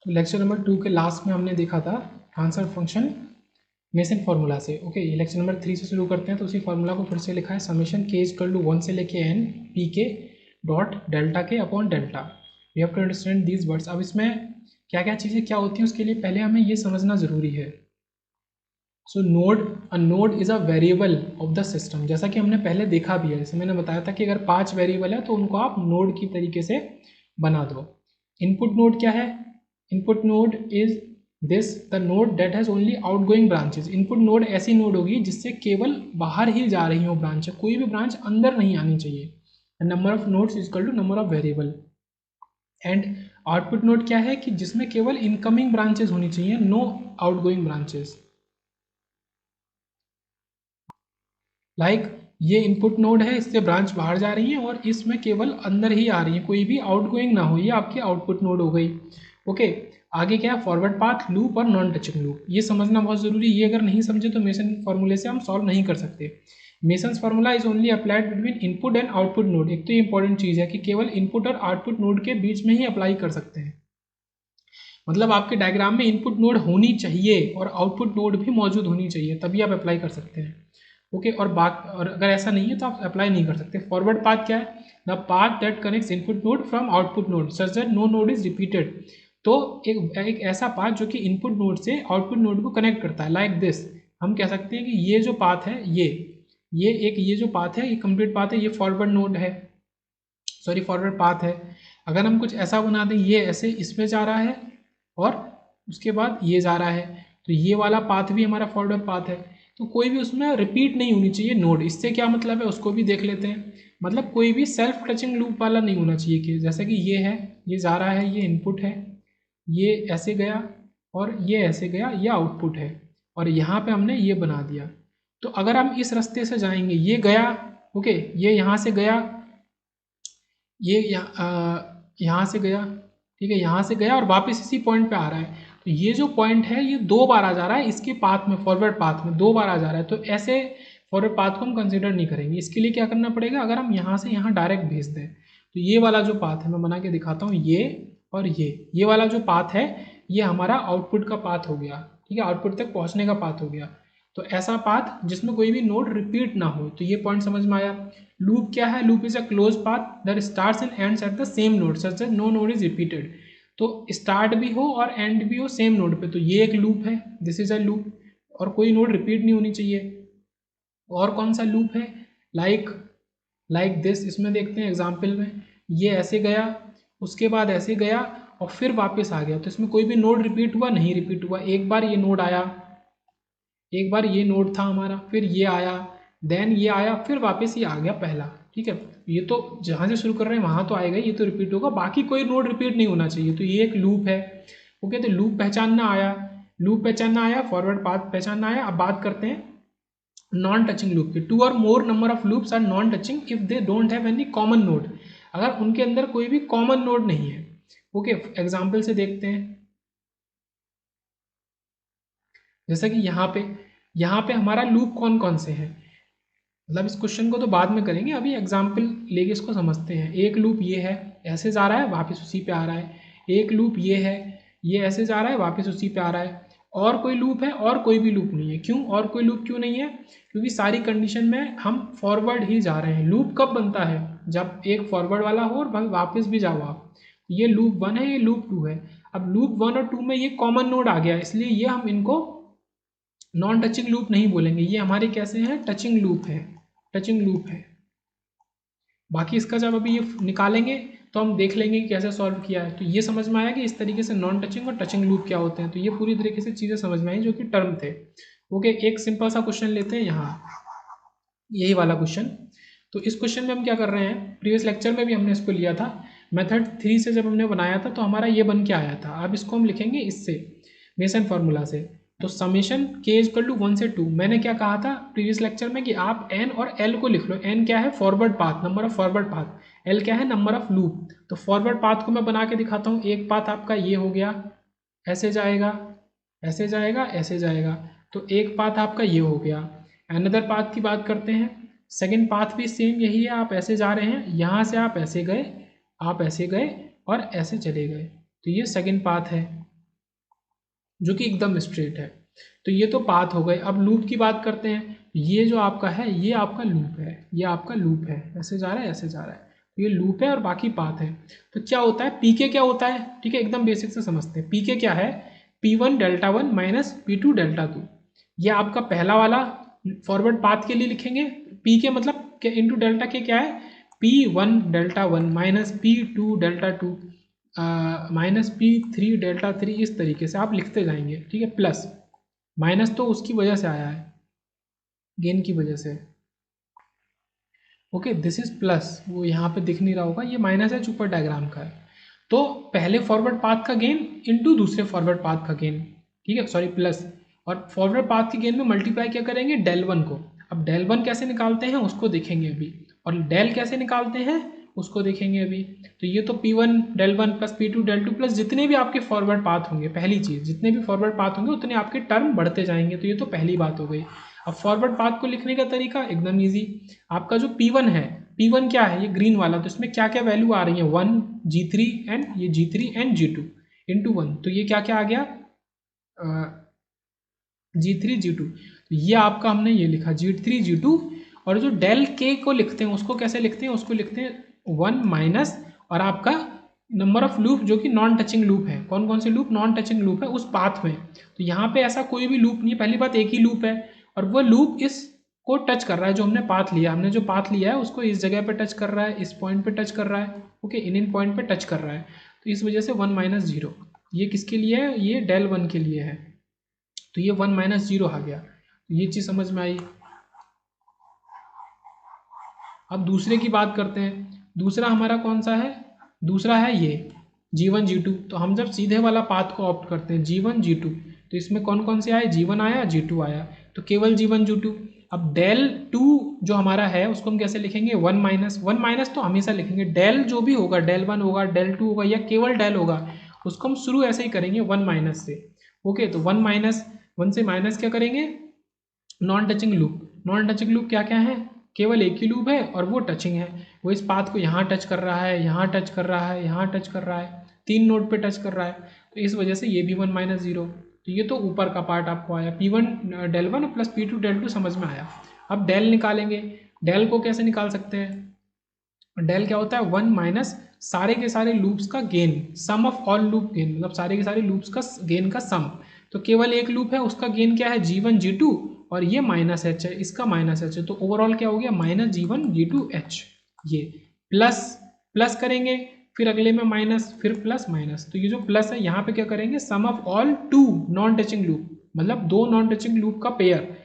तो lecture number 2 के last में हमने देखा था ट्रांसफर फंक्शन मेसन फार्मूला से। ओके, ये लेक्चर नंबर 3 से शुरू करते हैं। तो उसी फार्मूला को फिर से लिखा है, समेशन के इक्वल टू 1 से लेके n P K dot delta के upon delta. We have to understand these words. अब इसमें क्या क्या चीज़ें क्या होती हैं उसके लिए पहले हमें ये समझना ज़रूरी है। So node is a variable of the system. जैसा कि हमने पहले देखा भी है, जैसे मैंने बताया था कि अगर 5 वेरिएबल है तो उनको आप नोड की तरीके से बना दो। इनपुट नोड क्या है? Input node is this the node that has only outgoing branches. Input node ऐसी नोड होगी जिससे केवल बाहर ही जा रही हो ब्रांच, कोई भी ब्रांच अंदर नहीं आनी चाहिए। Number of nodes is equal to number of variable. And output node क्या है कि जिसमें केवल इनकमिंग ब्रांचेस होनी चाहिए, नो आउटगोइंग ब्रांचेस। लाइक ये इनपुट नोड है, इससे ब्रांच बाहर जा रही है और इसमें केवल अंदर ही आ रही है, कोई भी आउटगोइंग ना हो। ये आपकी आउटपुट नोड हो गई। ओके, आगे क्या है? फॉरवर्ड पाथ, लूप और नॉन टचिंग लूप। ये समझना बहुत जरूरी है। ये अगर नहीं समझे तो मेसन फॉर्मूले से हम सॉल्व नहीं कर सकते। Masons formula is only applied between input and output node. एक तो ये इंपॉर्टेंट चीज है कि केवल इनपुट और आउटपुट नोड के बीच में ही अप्लाई कर सकते हैं। मतलब आपके डायग्राम में इनपुट नोड होनी चाहिए और आउटपुट नोड भी मौजूद होनी चाहिए, तभी आप अप्लाई कर सकते हैं। ओके, और अगर ऐसा नहीं है तो आप अप्लाई नहीं कर सकते। फॉरवर्ड पाथ क्या है? The path that connects input node from output node such that no node is repeated. तो एक ऐसा पाथ जो कि इनपुट नोड से आउटपुट नोड को कनेक्ट करता है, लाइक दिस। हम कह सकते हैं कि ये जो पाथ है, ये जो पाथ है, ये कंप्लीट पाथ है, ये फॉरवर्ड नोड है, सॉरी फॉरवर्ड पाथ है। अगर हम कुछ ऐसा बना दें, ये ऐसे इसमें जा रहा है और उसके बाद ये जा रहा है, तो ये वाला पाथ भी हमारा फॉरवर्ड पाथ है। तो कोई भी उसमें रिपीट नहीं होनी चाहिए नोड। इससे क्या मतलब है उसको भी देख लेते हैं। मतलब कोई भी सेल्फ टचिंग लूप वाला नहीं होना चाहिए कि जैसे कि ये है, ये जा रहा है, ये इनपुट है, ये ऐसे गया और ये ऐसे गया, ये आउटपुट है, और यहाँ पे हमने ये बना दिया। तो अगर हम इस रास्ते से जाएंगे, ये गया, ओके, ये यहाँ से गया, ये यहाँ से गया, ठीक है, यहाँ से गया और वापस इसी पॉइंट पे आ रहा है। तो ये जो पॉइंट है ये 2 बार आ जा रहा है इसके पाथ में, फॉरवर्ड पाथ में 2 बार आ जा रहा है। तो ऐसे फॉरवर्ड पाथ को हम कंसिडर नहीं करेंगे। इसके लिए क्या करना पड़ेगा? अगर हम यहाँ से यहाँ डायरेक्ट भेज दें तो ये वाला जो पाथ है, मैं बना के दिखाता हूँ, ये और ये वाला जो पाथ है ये हमारा आउटपुट का पाथ हो गया। ठीक है, आउटपुट तक पहुँचने का पाथ हो गया। तो ऐसा पाथ जिसमें कोई भी नोड रिपीट ना हो। तो ये पॉइंट समझ में आया। लूप क्या है? Loop is a close path that starts and ends at the same node such that no node is repeated. तो स्टार्ट भी हो और एंड भी हो सेम नोड पे, तो ये एक लूप है, दिस इज अ लूप। और कोई नोड रिपीट नहीं होनी चाहिए। और कौन सा लूप है? Like this. इसमें देखते हैं एग्जाम्पल में, ये ऐसे गया, उसके बाद ऐसे गया और फिर वापस आ गया। तो इसमें कोई भी नोड रिपीट हुआ? नहीं रिपीट हुआ। एक बार ये नोड आया, एक बार ये नोड था हमारा, फिर ये आया, देन ये आया, फिर वापस ये आ गया पहला। ठीक है, ये तो जहाँ से शुरू कर रहे हैं वहाँ तो आएगा, ये तो रिपीट होगा, बाकी कोई नोड रिपीट नहीं होना चाहिए। तो ये एक लूप है। ओके, तो लूप पहचानना आया, फॉरवर्ड पाथ पहचानना आया। अब बात करते हैं नॉन टचिंग लूप की। 2 और more number of loops are non touching if they don't have any common node. अगर उनके अंदर कोई भी कॉमन नोड नहीं है। ओके, एग्जाम्पल से देखते हैं। जैसा कि यहाँ पे हमारा लूप कौन कौन से हैं। मतलब इस क्वेश्चन को तो बाद में करेंगे, अभी एग्जाम्पल लेके इसको समझते हैं। एक लूप ये है, ऐसे जा रहा है वापस उसी पे आ रहा है। एक लूप ये है, ये ऐसे जा रहा है वापस उसी पे आ रहा है। और कोई लूप है? और कोई भी लूप नहीं है। क्यों और कोई लूप क्यों नहीं है? क्योंकि सारी कंडीशन में हम फॉरवर्ड ही जा रहे हैं। लूप कब बनता है? जब एक फॉरवर्ड वाला हो और वापस भी जाओ आप। ये लूप 1 है, ये लूप 2 है। अब लूप 1 और 2 में ये कॉमन नोड आ गया, इसलिए ये हम इनको नॉन टचिंग लूप नहीं बोलेंगे। ये हमारे कैसे हैं? टचिंग लूप है, टचिंग लूप है। बाकी इसका जब अभी ये निकालेंगे तो हम देख लेंगे कि कैसे सॉल्व किया है। तो ये समझ में आया कि इस तरीके से नॉन टचिंग और टचिंग लूप क्या होते हैं। तो ये पूरी तरीके से चीज़ें समझ में आई जो कि टर्म थे। ओके, एक सिंपल सा क्वेश्चन लेते हैं यहाँ, यही वाला क्वेश्चन। तो इस क्वेश्चन में हम क्या कर रहे हैं, प्रीवियस लेक्चर में भी हमने इसको लिया था, मेथड 3 से जब हमने बनाया था तो हमारा ये बन के आया था। अब इसको हम लिखेंगे इससे, मेसन फार्मूला से। तो समेशन के इक्वल टू 1 से 2। मैंने क्या कहा था प्रीवियस लेक्चर में कि आप एन और एल को लिख लो। एन क्या है? Forward path, number of forward path. L क्या है? Number of loop. तो फॉरवर्ड पाथ को मैं बना के दिखाता हूँ। एक पाथ आपका ये हो गया, ऐसे जाएगा, ऐसे जाएगा, ऐसे जाएगा। तो एक पाथ आपका ये हो गया। अनदर पाथ की बात करते हैं। सेकेंड पाथ भी सेम यही है, आप ऐसे जा रहे हैं, यहाँ से आप ऐसे गए, आप ऐसे गए और ऐसे चले गए। तो ये सेकेंड पाथ है। जो कि एकदम स्ट्रेट है। तो ये तो पाथ हो गए। अब लूप की बात करते हैं। ये जो आपका है ये आपका लूप है, ये आपका लूप है, ऐसे जा रहा है ऐसे जा रहा है, तो ये लूप है और बाकी पाथ है। तो क्या होता है पीके क्या होता है, ठीक है एकदम बेसिक से समझते हैं। पीके क्या है, P1 delta 1 minus P2 delta 2। ये आपका पहला वाला फॉरवर्ड पाथ के लिए लिखेंगे। पी के मतलब इंटू डेल्टा के क्या है, P1 delta 1 minus P2 delta 2 minus P3 delta 3, इस तरीके से आप लिखते जाएंगे, ठीक है। प्लस माइनस तो उसकी वजह से आया है, गेन की वजह से। ओके दिस इज प्लस, वो यहाँ पे दिख नहीं रहा होगा, ये माइनस है ऊपर डायग्राम का है। तो पहले फॉरवर्ड पाथ का गेन इनटू दूसरे फॉरवर्ड पाथ का गेन, ठीक है सॉरी प्लस। और फॉरवर्ड पाथ के गेन में मल्टीप्लाई क्या करेंगे, डेल वन को। अब डेल वन कैसे निकालते हैं उसको देखेंगे अभी, और डेल कैसे निकालते हैं उसको देखेंगे अभी। तो ये तो P1 del one plus P2 del two plus जितने भी आपके फॉरवर्ड पाथ होंगे, पहली चीज़ जितने भी फॉरवर्ड पाथ होंगे उतने आपके टर्म बढ़ते जाएंगे। तो ये तो पहली बात हो गई। अब फॉरवर्ड पाथ को लिखने का तरीका एकदम ईजी। आपका जो P1 है, P1 क्या है, ये ग्रीन वाला, तो इसमें क्या क्या वैल्यू आ रही है, 1 G3 एंड ये G3 एंड G2 इंटू 1। तो ये क्या क्या आ गया, G3 G2। तो ये आपका हमने ये लिखा G3 G2। और जो डेल के को लिखते हैं उसको कैसे लिखते हैं, उसको लिखते हैं 1 माइनस और आपका नंबर ऑफ लूप जो कि नॉन टचिंग लूप है। कौन कौन से लूप नॉन टचिंग लूप है उस पाथ में। तो यहाँ पे ऐसा कोई भी लूप नहीं है, पहली बात एक ही लूप है और वो लूप इस को टच कर रहा है। जो हमने पाथ लिया, हमने जो पाथ लिया है उसको इस जगह पे टच कर रहा है, इस पॉइंट पे टच कर रहा है, ओके इन पॉइंट पे टच कर रहा है। तो इस वजह से 1 माइनस जीरो, ये किसके लिए है, ये डेल वन के लिए है। तो ये 1 माइनस जीरो आ गया। तो ये चीज़ समझ में आई। अब दूसरे की बात करते हैं। दूसरा हमारा कौन सा है, दूसरा है ये G1 G2। तो हम जब सीधे वाला पाथ को ऑप्ट करते हैं G1 G2, तो इसमें कौन कौन से आए, G1 आया G2 आया, तो केवल G1 G2। अब डेल टू जो हमारा है उसको हम कैसे लिखेंगे, 1 माइनस तो हमेशा लिखेंगे। डेल जो भी होगा, डेल 1 होगा, डेल 2 होगा या केवल डेल होगा, उसको हम शुरू ऐसे ही करेंगे 1 माइनस से। ओके तो 1 माइनस, 1 से माइनस क्या करेंगे, non touching loop. Non touching loop क्या क्या है, केवल एक ही लूप है और वो टचिंग है। वो इस पाथ को यहाँ टच कर रहा है, यहाँ टच कर रहा है, यहाँ टच कर रहा है, 3 नोड पे टच कर रहा है। तो इस वजह से ये भी 1 माइनस जीरो। तो ये तो ऊपर का पार्ट आपको आया, P1 del one plus P2 del two समझ में आया। अब डेल निकालेंगे। डेल को कैसे निकाल सकते हैं, डेल क्या होता है, 1 माइनस सारे के सारे लूप्स का gain, sum of all loop gain, मतलब सारे के सारे लूप्स का गेन का सम। तो केवल एक लूप है उसका गेन क्या है, G1 G2, और ये माइनस एच है, इसका माइनस एच है। तो ओवरऑल क्या हो गया, माइनस G1 G2 H। ये प्लस प्लस करेंगे, फिर अगले में माइनस, फिर प्लस माइनस। तो ये जो प्लस है यहाँ पे क्या करेंगे, sum of all two non touching loop, मतलब दो नॉन टचिंग लूप का पेयर।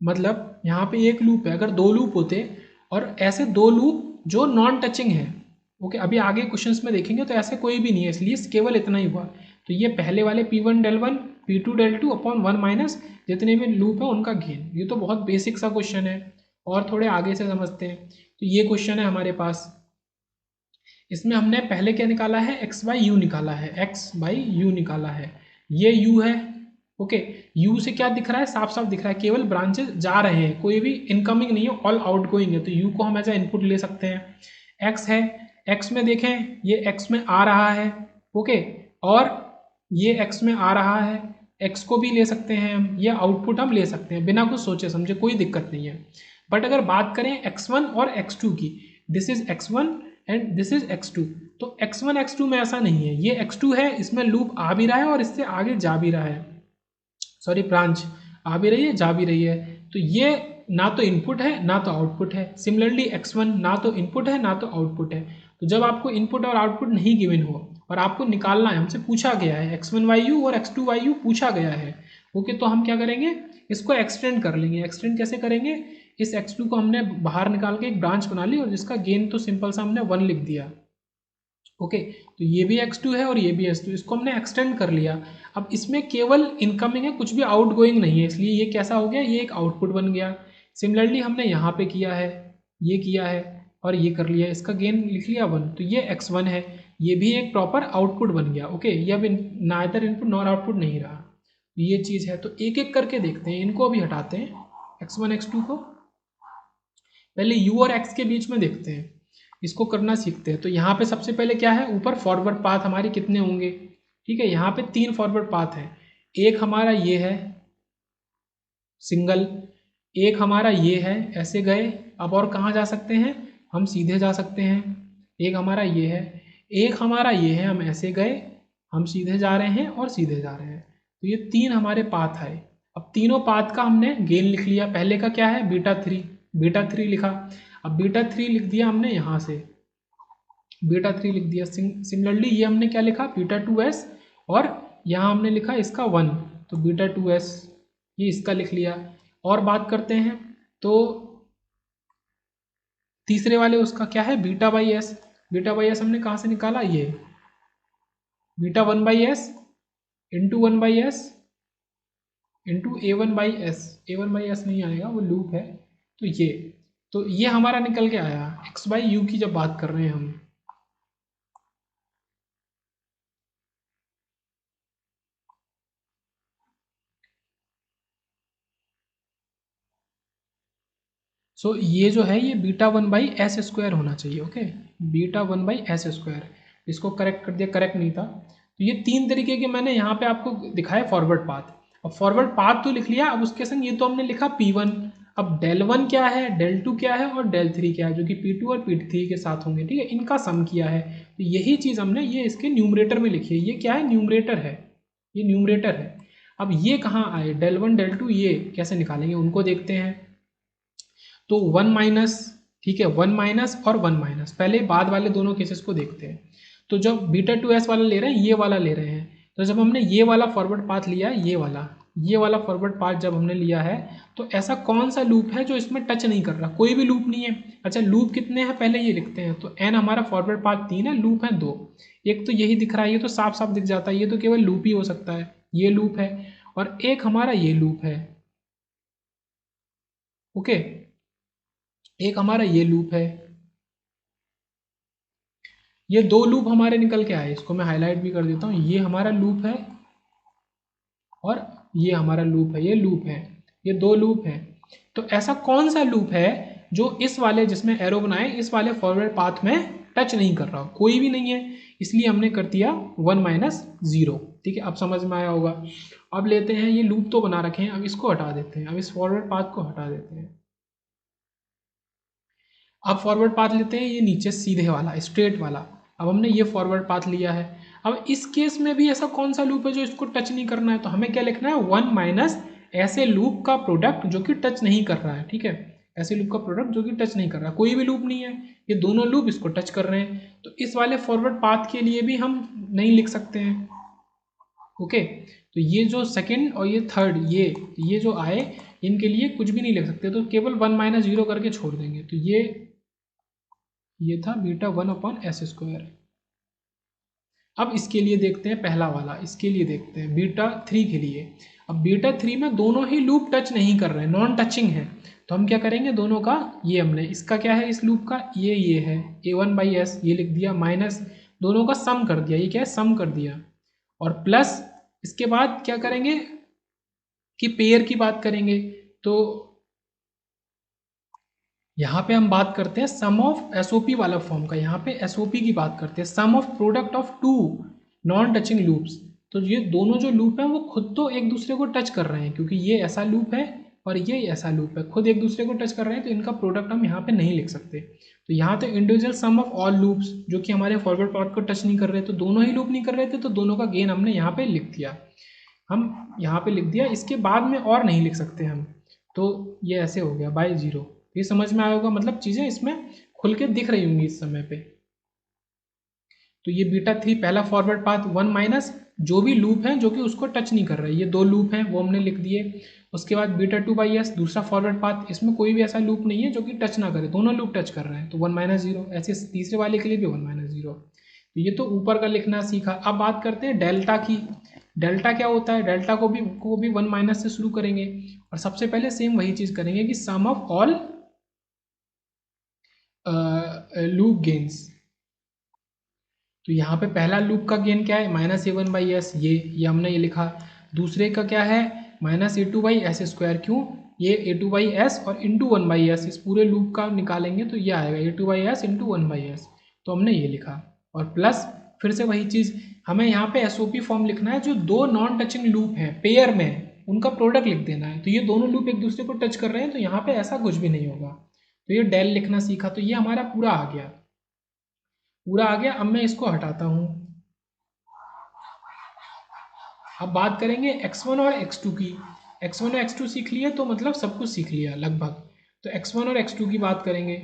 मतलब यहाँ पे एक लूप है, अगर दो लूप होते और ऐसे दो लूप जो नॉन टचिंग है, ओके अभी आगे क्वेश्चंस में देखेंगे, तो ऐसे कोई भी नहीं है, इसलिए केवल इतना ही हुआ। तो ये पहले वाले P1 del one P2 del two upon 1 minus जितने भी लूप है उनका गेन। ये तो बहुत बेसिक सा क्वेश्चन है, और थोड़े आगे से समझते हैं। तो ये क्वेश्चन है हमारे पास, इसमें हमने पहले क्या निकाला है, एक्स बाई यू निकाला है, एक्स बाई यू निकाला है। ये यू है, ओके यू से क्या दिख रहा है, साफ साफ दिख रहा है केवल ब्रांचेस जा रहे हैं, कोई भी इनकमिंग नहीं है, ऑल आउट गोइंग है। तो यू को हम एज ए इनपुट ले सकते हैं। एक्स है, एक्स में देखें ये एक्स में आ रहा है, ओके और ये एक्स में आ रहा है, एक्स को भी ले सकते हैं हम, ये आउटपुट हम ले सकते हैं बिना कुछ सोचे समझे, कोई दिक्कत नहीं है। बट अगर बात करें x1 और x2 की, this is x1 and this is x2। तो x1 x2 में ऐसा नहीं है, ये x2 है, इसमें लूप आ भी रहा है और इससे आगे जा भी रहा है, सॉरी ब्रांच आ भी रही है जा भी रही है। तो ये ना तो इनपुट है ना तो आउटपुट है। सिमिलरली x1 ना तो इनपुट है ना तो आउटपुट है। तो जब आपको इनपुट और आउटपुट नहीं गिवन हो और आपको निकालना है, हमसे पूछा गया है x1 और x2 पूछा गया है, ओके तो हम क्या करेंगे, इसको एक्सटेंड कर लेंगे। एक्सटेंड कैसे करेंगे, इस x2 को हमने बाहर निकाल के एक ब्रांच बना ली और जिसका गेन तो सिंपल सा हमने 1 लिख दिया, ओके तो ये भी x2 है और ये भी x2, इसको हमने एक्सटेंड कर लिया। अब इसमें केवल इनकमिंग है, कुछ भी आउट गोइंग नहीं है, इसलिए ये कैसा हो गया, ये एक आउटपुट बन गया। सिमिलरली हमने यहाँ पे किया है, ये किया है और ये कर लिया, इसका गेन लिख लिया 1, तो ये x1 है, ये भी एक प्रॉपर आउटपुट बन गया। ओके ये अब नाइदर इनपुट नॉर आउटपुट नहीं रहा, ये चीज़ है। तो एक एक करके देखते हैं, इनको अभी हटाते हैं x1 x2 को। पहले u और x के बीच में देखते हैं। इसको करना सीखते हैं। तो यहाँ पे सबसे पहले क्या है, ऊपर फॉरवर्ड पाथ हमारे कितने होंगे, ठीक है, यहाँ पे 3 फॉरवर्ड पाथ है। एक हमारा ये है सिंगल, एक हमारा ये है, ऐसे गए। अब और कहाँ जा सकते हैं, हम सीधे जा सकते हैं। एक हमारा ये है, एक हमारा ये है, हम ऐसे गए, हम सीधे जा रहे हैं और सीधे जा रहे हैं। तो ये 3 हमारे पाथ आए। अब तीनों पाथ का हमने गेन लिख लिया। पहले का क्या है, बीटा 3 लिखा। अब बीटा 3 लिख दिया हमने यहाँ से, बीटा 3 लिख दिया। सिमिलरली ये हमने क्या लिखा, बीटा 2s, और यहाँ हमने लिखा इसका 1, तो बीटा 2s ये इसका लिख लिया। और बात करते हैं तो तीसरे वाले उसका क्या है, बीटा/s। बीटा/s हमने कहाँ से निकाला, ये beta 1/s into 1/s into A1/s। A1/s नहीं आएगा, वो लूप है। तो ये हमारा निकल के आया x/u की जब बात कर रहे हैं हम। ये जो है, ये बीटा 1/s² होना चाहिए। Okay, beta 1/s²। इसको करेक्ट कर दिया, करेक्ट नहीं था। तो ये 3 तरीके के मैंने यहाँ पे आपको दिखाए फॉरवर्ड पाथ। अब फॉरवर्ड पाथ तो लिख लिया, अब उसके संग ये तो हमने लिखा P1। अब del1 क्या है, del2 क्या है और del3 क्या है, जो कि P2 और P3 के साथ होंगे, ठीक है, इनका सम किया है। तो यही चीज़ हमने ये इसके न्यूमरेटर में लिखी है। ये क्या है, न्यूमरेटर है, ये न्यूमरेटर है। अब ये कहाँ आए, del1 del2, ये कैसे निकालेंगे उनको देखते हैं। तो 1 - ठीक है, 1 - और 1 - पहले बाद वाले दोनों केसेस को देखते हैं। तो जब बीटा 2s वाला ले रहे हैं, ये वाला ले रहे हैं, तो जब हमने ये वाला फॉरवर्ड पाथ लिया है, ये वाला फॉरवर्ड पाथ जब हमने लिया है, तो ऐसा कौन सा लूप है जो इसमें टच नहीं कर रहा, कोई भी लूप नहीं है। अच्छा, लूप कितने हैं पहले ये लिखते हैं। तो n हमारा फॉरवर्ड पाथ 3 है, लूप है 2। एक तो यही दिख रहा है, ये तो साफ साफ दिख जाता है, ये तो केवल लूप ही हो सकता है, ये लूप है। और एक हमारा ये लूप है, ओके, एक हमारा ये लूप है। ये 2 लूप हमारे निकल के आए, इसको मैं हाईलाइट भी कर देता हूँ। ये हमारा लूप है और ये हमारा लूप है, ये लूप है, ये 2 लूप है। तो ऐसा कौन सा लूप है जो इस वाले, जिसमें एरो बनाए, इस वाले फॉरवर्ड पाथ में टच नहीं कर रहा, कोई भी नहीं है। इसलिए हमने कर दिया 1 - 0। ठीक है, अब समझ में आया होगा। अब लेते हैं, ये लूप तो बना रखे हैं, अब इसको हटा देते हैं, अब इस फॉरवर्ड पाथ को हटा देते हैं। अब फॉरवर्ड पाथ लेते हैं, ये नीचे सीधे वाला, स्ट्रेट वाला। अब हमने ये फॉरवर्ड पाथ लिया है। अब इस केस में भी ऐसा कौन सा लूप है जो इसको टच नहीं करना है, तो हमें क्या लिखना है, 1 - ऐसे लूप का प्रोडक्ट जो कि टच नहीं कर रहा है। ठीक है, ऐसे लूप का प्रोडक्ट जो कि टच नहीं कर रहा है, कोई भी लूप नहीं है, ये दोनों लूप इसको टच कर रहे हैं। तो इस वाले फॉरवर्ड पाथ के लिए भी हम नहीं लिख सकते हैं। ओके, तो ये जो सेकेंड और ये थर्ड, ये जो आए, इनके लिए कुछ भी नहीं लिख सकते, तो केवल 1 - 0 करके छोड़ देंगे। तो ये था बीटा 1/s²। अब इसके लिए देखते हैं पहला वाला, इसके लिए देखते हैं बीटा 3 के लिए। अब बीटा 3 में दोनों ही लूप टच नहीं कर रहे हैं, नॉन टचिंग है। तो हम क्या करेंगे, दोनों का, ये हमने इसका क्या है, इस लूप का ये है A1/s, ये लिख दिया, माइनस दोनों का सम कर दिया, ये क्या है, सम कर दिया, और प्लस इसके बाद क्या करेंगे कि पेयर की बात करेंगे। तो यहाँ पे हम बात करते हैं सम ऑफ एसओपी वाला फॉर्म का, यहाँ पे एसओपी की बात करते हैं, sum of product of 2 non touching loops. तो ये दोनों जो लूप हैं वो खुद तो एक दूसरे को टच कर रहे हैं, क्योंकि ये ऐसा लूप है और ये ऐसा लूप है, खुद एक दूसरे को टच कर रहे हैं, तो इनका प्रोडक्ट हम यहाँ पे नहीं लिख सकते। तो यहाँ तो individual sum of all loops जो कि हमारे फॉरवर्ड पाथ को टच नहीं कर रहे, तो दोनों ही लूप नहीं कर रहे थे, तो दोनों का गेन हमने यहाँ पे लिख दिया, हम यहाँ पे लिख दिया, इसके बाद में और नहीं लिख सकते हम। तो ये ऐसे हो गया बाय 0। ये समझ में आया होगा, मतलब चीज़ें इसमें खुल के दिख रही होंगी इस समय पे। तो ये बीटा 3 पहला फॉरवर्ड पाथ, 1 - जो भी लूप है जो कि उसको टच नहीं कर रहा है, ये 2 लूप हैं वो हमने लिख दिए। उसके बाद बीटा 2/s दूसरा फॉरवर्ड पाथ, इसमें कोई भी ऐसा लूप नहीं है जो कि टच ना करे, दोनों लूप टच कर रहे हैं, तो 1 - 0। ऐसे तीसरे वाले के लिए भी 1 - 0। तो ये तो ऊपर का लिखना सीखा। अब बात करते हैं डेल्टा की। डेल्टा क्या होता है, डेल्टा को भी 1 - से शुरू करेंगे, और सबसे पहले सेम वही चीज़ करेंगे कि सम ऑफ ऑल लूप गेन्स। तो यहाँ पे पहला लूप का गेन क्या है, -A1/s, ये हमने ये लिखा। दूसरे का क्या है, minus A two by S square, क्यों, ये ए टू बाई एस और इंटू वन बाई एस, इस पूरे लूप का निकालेंगे तो ये आएगा A two by S into one by S, तो हमने ये लिखा। और प्लस फिर से वही चीज़, हमें यहाँ पे एसओपी फॉर्म लिखना है, जो दो नॉन टचिंग लूप हैं पेयर में उनका प्रोडक्ट लिख देना है। तो ये दोनों लूप एक दूसरे को टच कर रहे हैं, तो यहाँ पे ऐसा कुछ भी नहीं होगा। तो ये डेल लिखना सीखा, तो ये हमारा पूरा आ गया, पूरा आ गया। अब मैं इसको हटाता हूँ। अब बात करेंगे x1 और x2 की। x1 और x2 सीख लिए तो मतलब सब कुछ सीख लिया लगभग। तो x1 और x2 की बात करेंगे,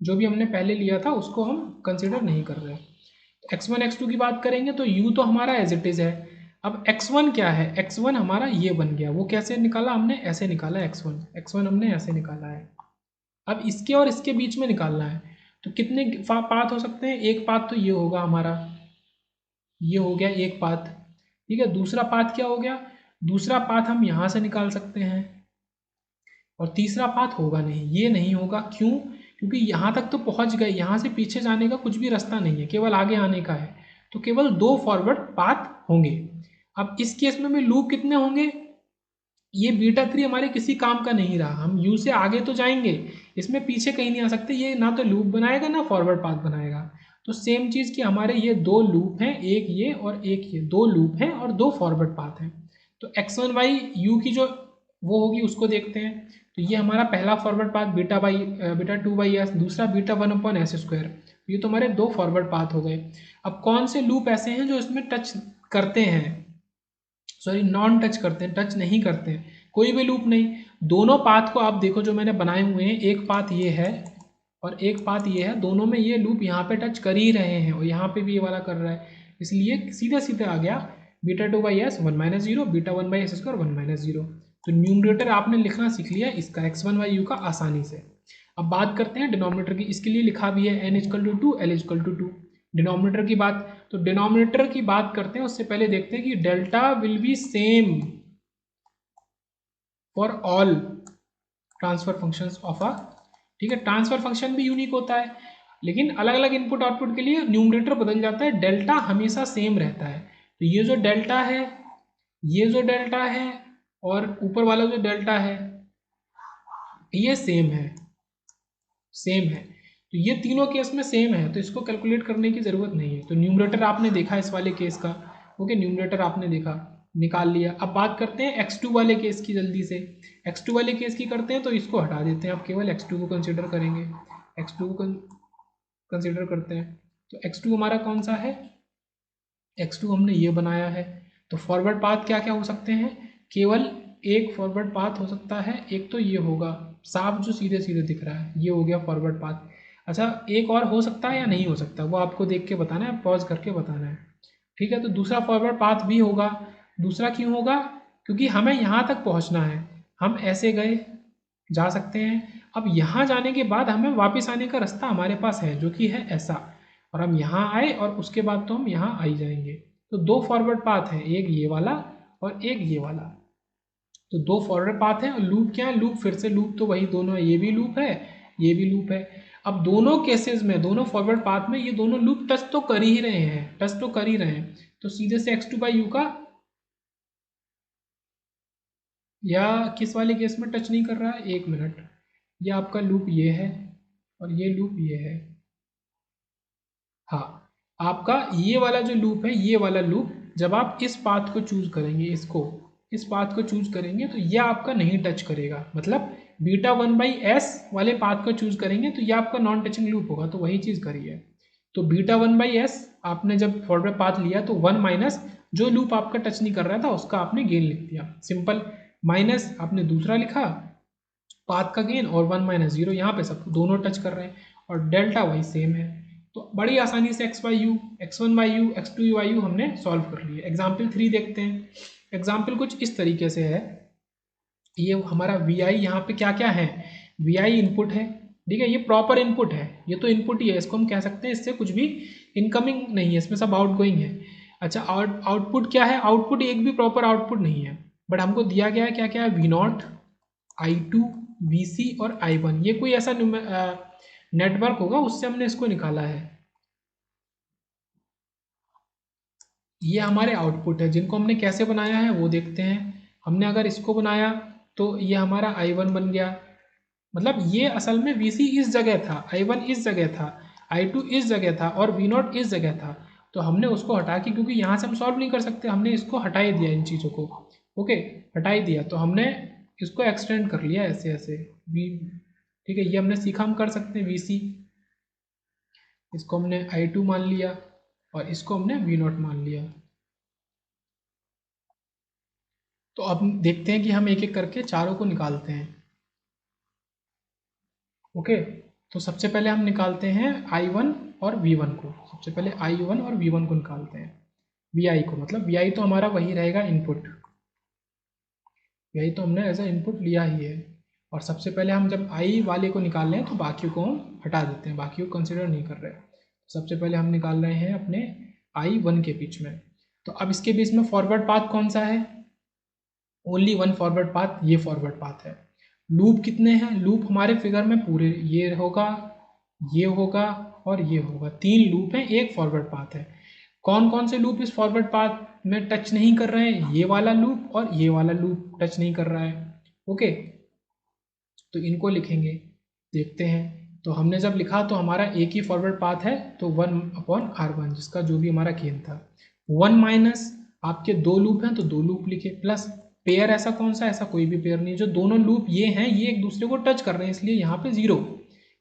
जो भी हमने पहले लिया था उसको हम कंसिडर नहीं कर रहे। x1 x2 की बात करेंगे तो u तो हमारा एज इट इज़ है। अब x1 क्या है, x1 हमारा ये बन गया, वो कैसे निकाला हमने, ऐसे निकाला x1 हमने ऐसे निकाला है। अब इसके और इसके बीच में निकालना है, तो कितने पाथ हो सकते हैं, एक पाथ तो ये होगा हमारा, ये हो गया एक पाथ, ठीक है। दूसरा पाथ क्या हो गया, दूसरा पाथ हम यहाँ से निकाल सकते हैं, और तीसरा पाथ होगा नहीं, ये नहीं होगा, क्यों, क्योंकि यहाँ तक तो पहुँच गए, यहाँ से पीछे जाने का कुछ भी रास्ता नहीं है, केवल आगे आने का है। तो केवल दो फॉरवर्ड पाथ होंगे। अब इस केस में भी लूप कितने होंगे, ये बीटा थ्री हमारे किसी काम का नहीं रहा, हम यू से आगे तो जाएंगे, इसमें पीछे कहीं नहीं आ सकते, ये ना तो लूप बनाएगा ना फॉरवर्ड पाथ बनाएगा। तो सेम चीज़ कि हमारे ये दो लूप हैं, एक ये और एक ये, दो लूप हैं और दो फॉरवर्ड पाथ हैं। तो x1 बाई यू की जो वो होगी उसको देखते हैं। तो ये हमारा पहला forward path beta two by S, दूसरा beta one upon S square, ये तो हमारे दो फॉरवर्ड पाथ हो गए। अब कौन से लूप ऐसे हैं जो इसमें टच करते हैं, सॉरी नॉन टच करते हैं, टच नहीं करते हैं, कोई भी लूप नहीं। दोनों पाथ को आप देखो जो मैंने बनाए हुए हैं, एक पाथ ये है और एक पाथ ये है, दोनों में ये लूप यहाँ पे टच कर ही रहे हैं और यहाँ पे भी ये वाला कर रहा है, इसलिए सीधे सीधे आ गया beta two by S one minus zero, beta one by S square one minus zero. तो न्यूमरेटर आपने लिखना सीख लिया इसका x1 बाई यू का आसानी से। अब बात करते हैं डिनोमिनेटर की, इसके लिए लिखा भी है n equal to two, L equal to two. Denominator की बात, तो डिनोमिनेटर की बात करते हैं उससे पहले देखते हैं कि delta will be same for all transfer functions of a, ठीक है। ट्रांसफर फंक्शन भी यूनिक होता है, लेकिन अलग अलग इनपुट आउटपुट के लिए न्यूमरेटर बदल जाता है, डेल्टा हमेशा सेम रहता है। तो ये जो डेल्टा है, ये जो डेल्टा है और ऊपर वाला जो डेल्टा है, ये सेम है, सेम है। तो ये तीनों केस में सेम है, तो इसको कैलकुलेट करने की ज़रूरत नहीं है। तो न्यूमरेटर आपने देखा इस वाले केस का, ओके, न्यूमरेटर आपने देखा, निकाल लिया। अब बात करते हैं x2 वाले केस की, जल्दी से x2 वाले केस की करते हैं, तो इसको हटा देते हैं, अब केवल x2 को कंसिडर करेंगे, x2 को कंसिडर करते हैं। तो x2 हमारा कौन सा है, x2 हमने ये बनाया है। तो फॉरवर्ड पाथ क्या क्या हो सकते हैं, केवल एक फॉरवर्ड पाथ हो सकता है, एक तो ये होगा साफ जो सीधे सीधे दिख रहा है, ये हो गया फॉरवर्ड पाथ। अच्छा, एक और हो सकता है या नहीं हो सकता, वो आपको देख के बताना है, पॉज करके बताना है, ठीक है। तो दूसरा फॉरवर्ड पाथ भी होगा, दूसरा क्यों होगा, क्योंकि हमें यहाँ तक पहुँचना है, हम ऐसे गए, जा सकते हैं। अब यहाँ जाने के बाद हमें वापस आने का रास्ता हमारे पास है, जो कि है ऐसा, और हम यहाँ आए और उसके बाद तो हम यहाँ आ ही जाएंगे। तो दो फॉरवर्ड पाथ हैं, एक ये वाला और एक ये वाला। तो दो फॉरवर्ड पाथ हैं, और लूप क्या है, लूप फिर से लूप तो वही दोनों है, ये भी लूप है, ये भी लूप है। अब दोनों केसेस में, दोनों फॉरवर्ड पाथ में ये दोनों लूप टच तो कर ही रहे हैं, टच तो कर ही रहे हैं। तो सीधे से x2 बाई यू का, या किस वाले केस में टच नहीं कर रहा है, एक मिनट, ये आपका लूप ये है और ये लूप ये है, हाँ, आपका ये वाला जो लूप है, ये वाला लूप जब आप इस पाथ को चूज करेंगे, इसको, इस पाथ को चूज करेंगे तो ये आपका नहीं टच करेगा, मतलब बीटा वन बाई एस वाले पाथ को चूज करेंगे तो ये आपका नॉन टचिंग लूप होगा, तो वही चीज़ करिए। तो बीटा वन बाई एस आपने जब फॉरवर्ड पाथ लिया तो वन माइनस जो लूप आपका टच नहीं कर रहा था उसका आपने गेन लिख दिया, सिंपल, माइनस आपने दूसरा लिखा पाथ का गेन, और वन माइनस जीरो, यहाँ पे सब दोनों टच कर रहे हैं, और डेल्टा वही सेम है। तो बड़ी आसानी से X Y U, X one Y U, X two Y U हमने सॉल्व कर लिया। एग्जाम्पल 3 देखते हैं। एग्जाम्पल कुछ इस तरीके से है, ये हमारा वी आई, यहाँ पे क्या क्या है, वी आई इनपुट है, ठीक है, ये प्रॉपर इनपुट है, ये तो इनपुट ही है, इसको हम कह सकते हैं, इससे कुछ भी इनकमिंग नहीं है, इसमें सब आउटगोइंग है। अच्छा, आउटपुट क्या है, आउटपुट एक भी प्रॉपर आउटपुट नहीं है, बट हमको दिया गया है क्या क्या है, V naught, I two, V C और आई वन, ये कोई ऐसा नेटवर्क होगा, उससे हमने इसको निकाला है। ये हमारे आउटपुट है, जिनको हमने कैसे बनाया है वो देखते हैं। हमने अगर इसको बनाया तो ये हमारा I1 बन गया, मतलब ये असल में VC इस जगह था, I1 इस जगह था, I2 इस जगह था और V0 इस जगह था। तो हमने उसको हटा के, क्योंकि यहाँ से हम सॉल्व नहीं कर सकते, हमने इसको हटा ही दिया इन चीज़ों को। ओके, हटा ही दिया, तो हमने इसको एक्सटेंड कर लिया ऐसे ऐसे V। ठीक है, ये हमने सीखा हम कर सकते हैं VC, इसको हमने I2 मान लिया और इसको हमने V0 मान लिया। तो अब देखते हैं कि हम एक एक करके चारों को निकालते हैं। ओके, तो सबसे पहले हम निकालते हैं I1 और V1 को। सबसे पहले I1 और V1 को निकालते हैं। VI को, मतलब VI तो हमारा वही रहेगा इनपुट, VI तो हमने एज ए इनपुट लिया ही है। और सबसे पहले हम जब I वाले को निकाल रहे हैं तो बाकी को हम हटा देते हैं, बाकी को कंसिडर नहीं कर रहे। सबसे पहले हम निकाल रहे हैं अपने I1 के बीच में। तो अब इसके बीच में फॉरवर्ड पाथ कौन सा है? ओनली वन फॉरवर्ड पाथ, ये फॉरवर्ड पाथ है। लूप कितने हैं? लूप हमारे फिगर में पूरे ये होगा, ये होगा और ये होगा, 3 लूप हैं, एक फॉरवर्ड पाथ है। कौन कौन से लूप इस फॉरवर्ड पाथ में टच नहीं कर रहे हैं? ये वाला लूप और ये वाला लूप टच नहीं कर रहा है। ओके, तो इनको लिखेंगे, देखते हैं। तो हमने जब लिखा तो हमारा एक ही फॉरवर्ड पाथ है, तो 1/R1 जिसका जो भी हमारा गेन था। 1 माइनस आपके 2 लूप हैं तो 2 लूप लिखे, प्लस पेयर ऐसा कौन सा? ऐसा कोई भी पेयर नहीं, जो दोनों लूप ये हैं ये एक दूसरे को टच कर रहे हैं, इसलिए यहाँ पे 0।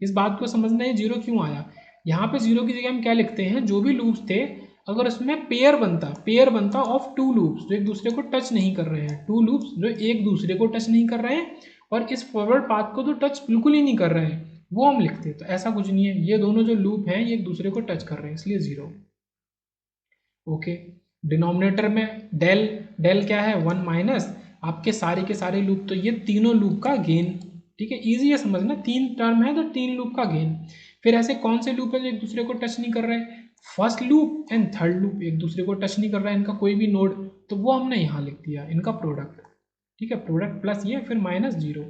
इस बात को समझना है 0 क्यों आया। यहाँ पे 0 की जगह हम क्या लिखते हैं? जो भी लूप्स थे, अगर उसमें पेयर बनता ऑफ 2 लूप्स जो एक दूसरे को टच नहीं कर रहे हैं, 2 लूप्स जो एक दूसरे को टच नहीं कर रहे हैं और इस फॉरवर्ड पाथ को तो टच बिल्कुल ही नहीं कर रहे हैं, वो हम लिखते हैं। तो ऐसा कुछ नहीं है, ये दोनों जो लूप हैं ये एक दूसरे को टच कर रहे हैं, इसलिए 0। ओके, डिनोमिनेटर में डेल, डेल क्या है? 1 माइनस आपके सारे के सारे लूप, तो ये तीनों लूप का गेन। ठीक है, ईजी है समझना, 3 टर्म है तो 3 लूप का गेन। फिर ऐसे कौन से लूप है जो एक दूसरे को टच नहीं कर रहे हैं? First loop and third loop एक दूसरे को टच नहीं कर रहा है, इनका कोई भी नोड, तो वो हमने यहाँ लिख दिया, इनका प्रोडक्ट। ठीक है, प्रोडक्ट प्लस ये, फिर माइनस 0।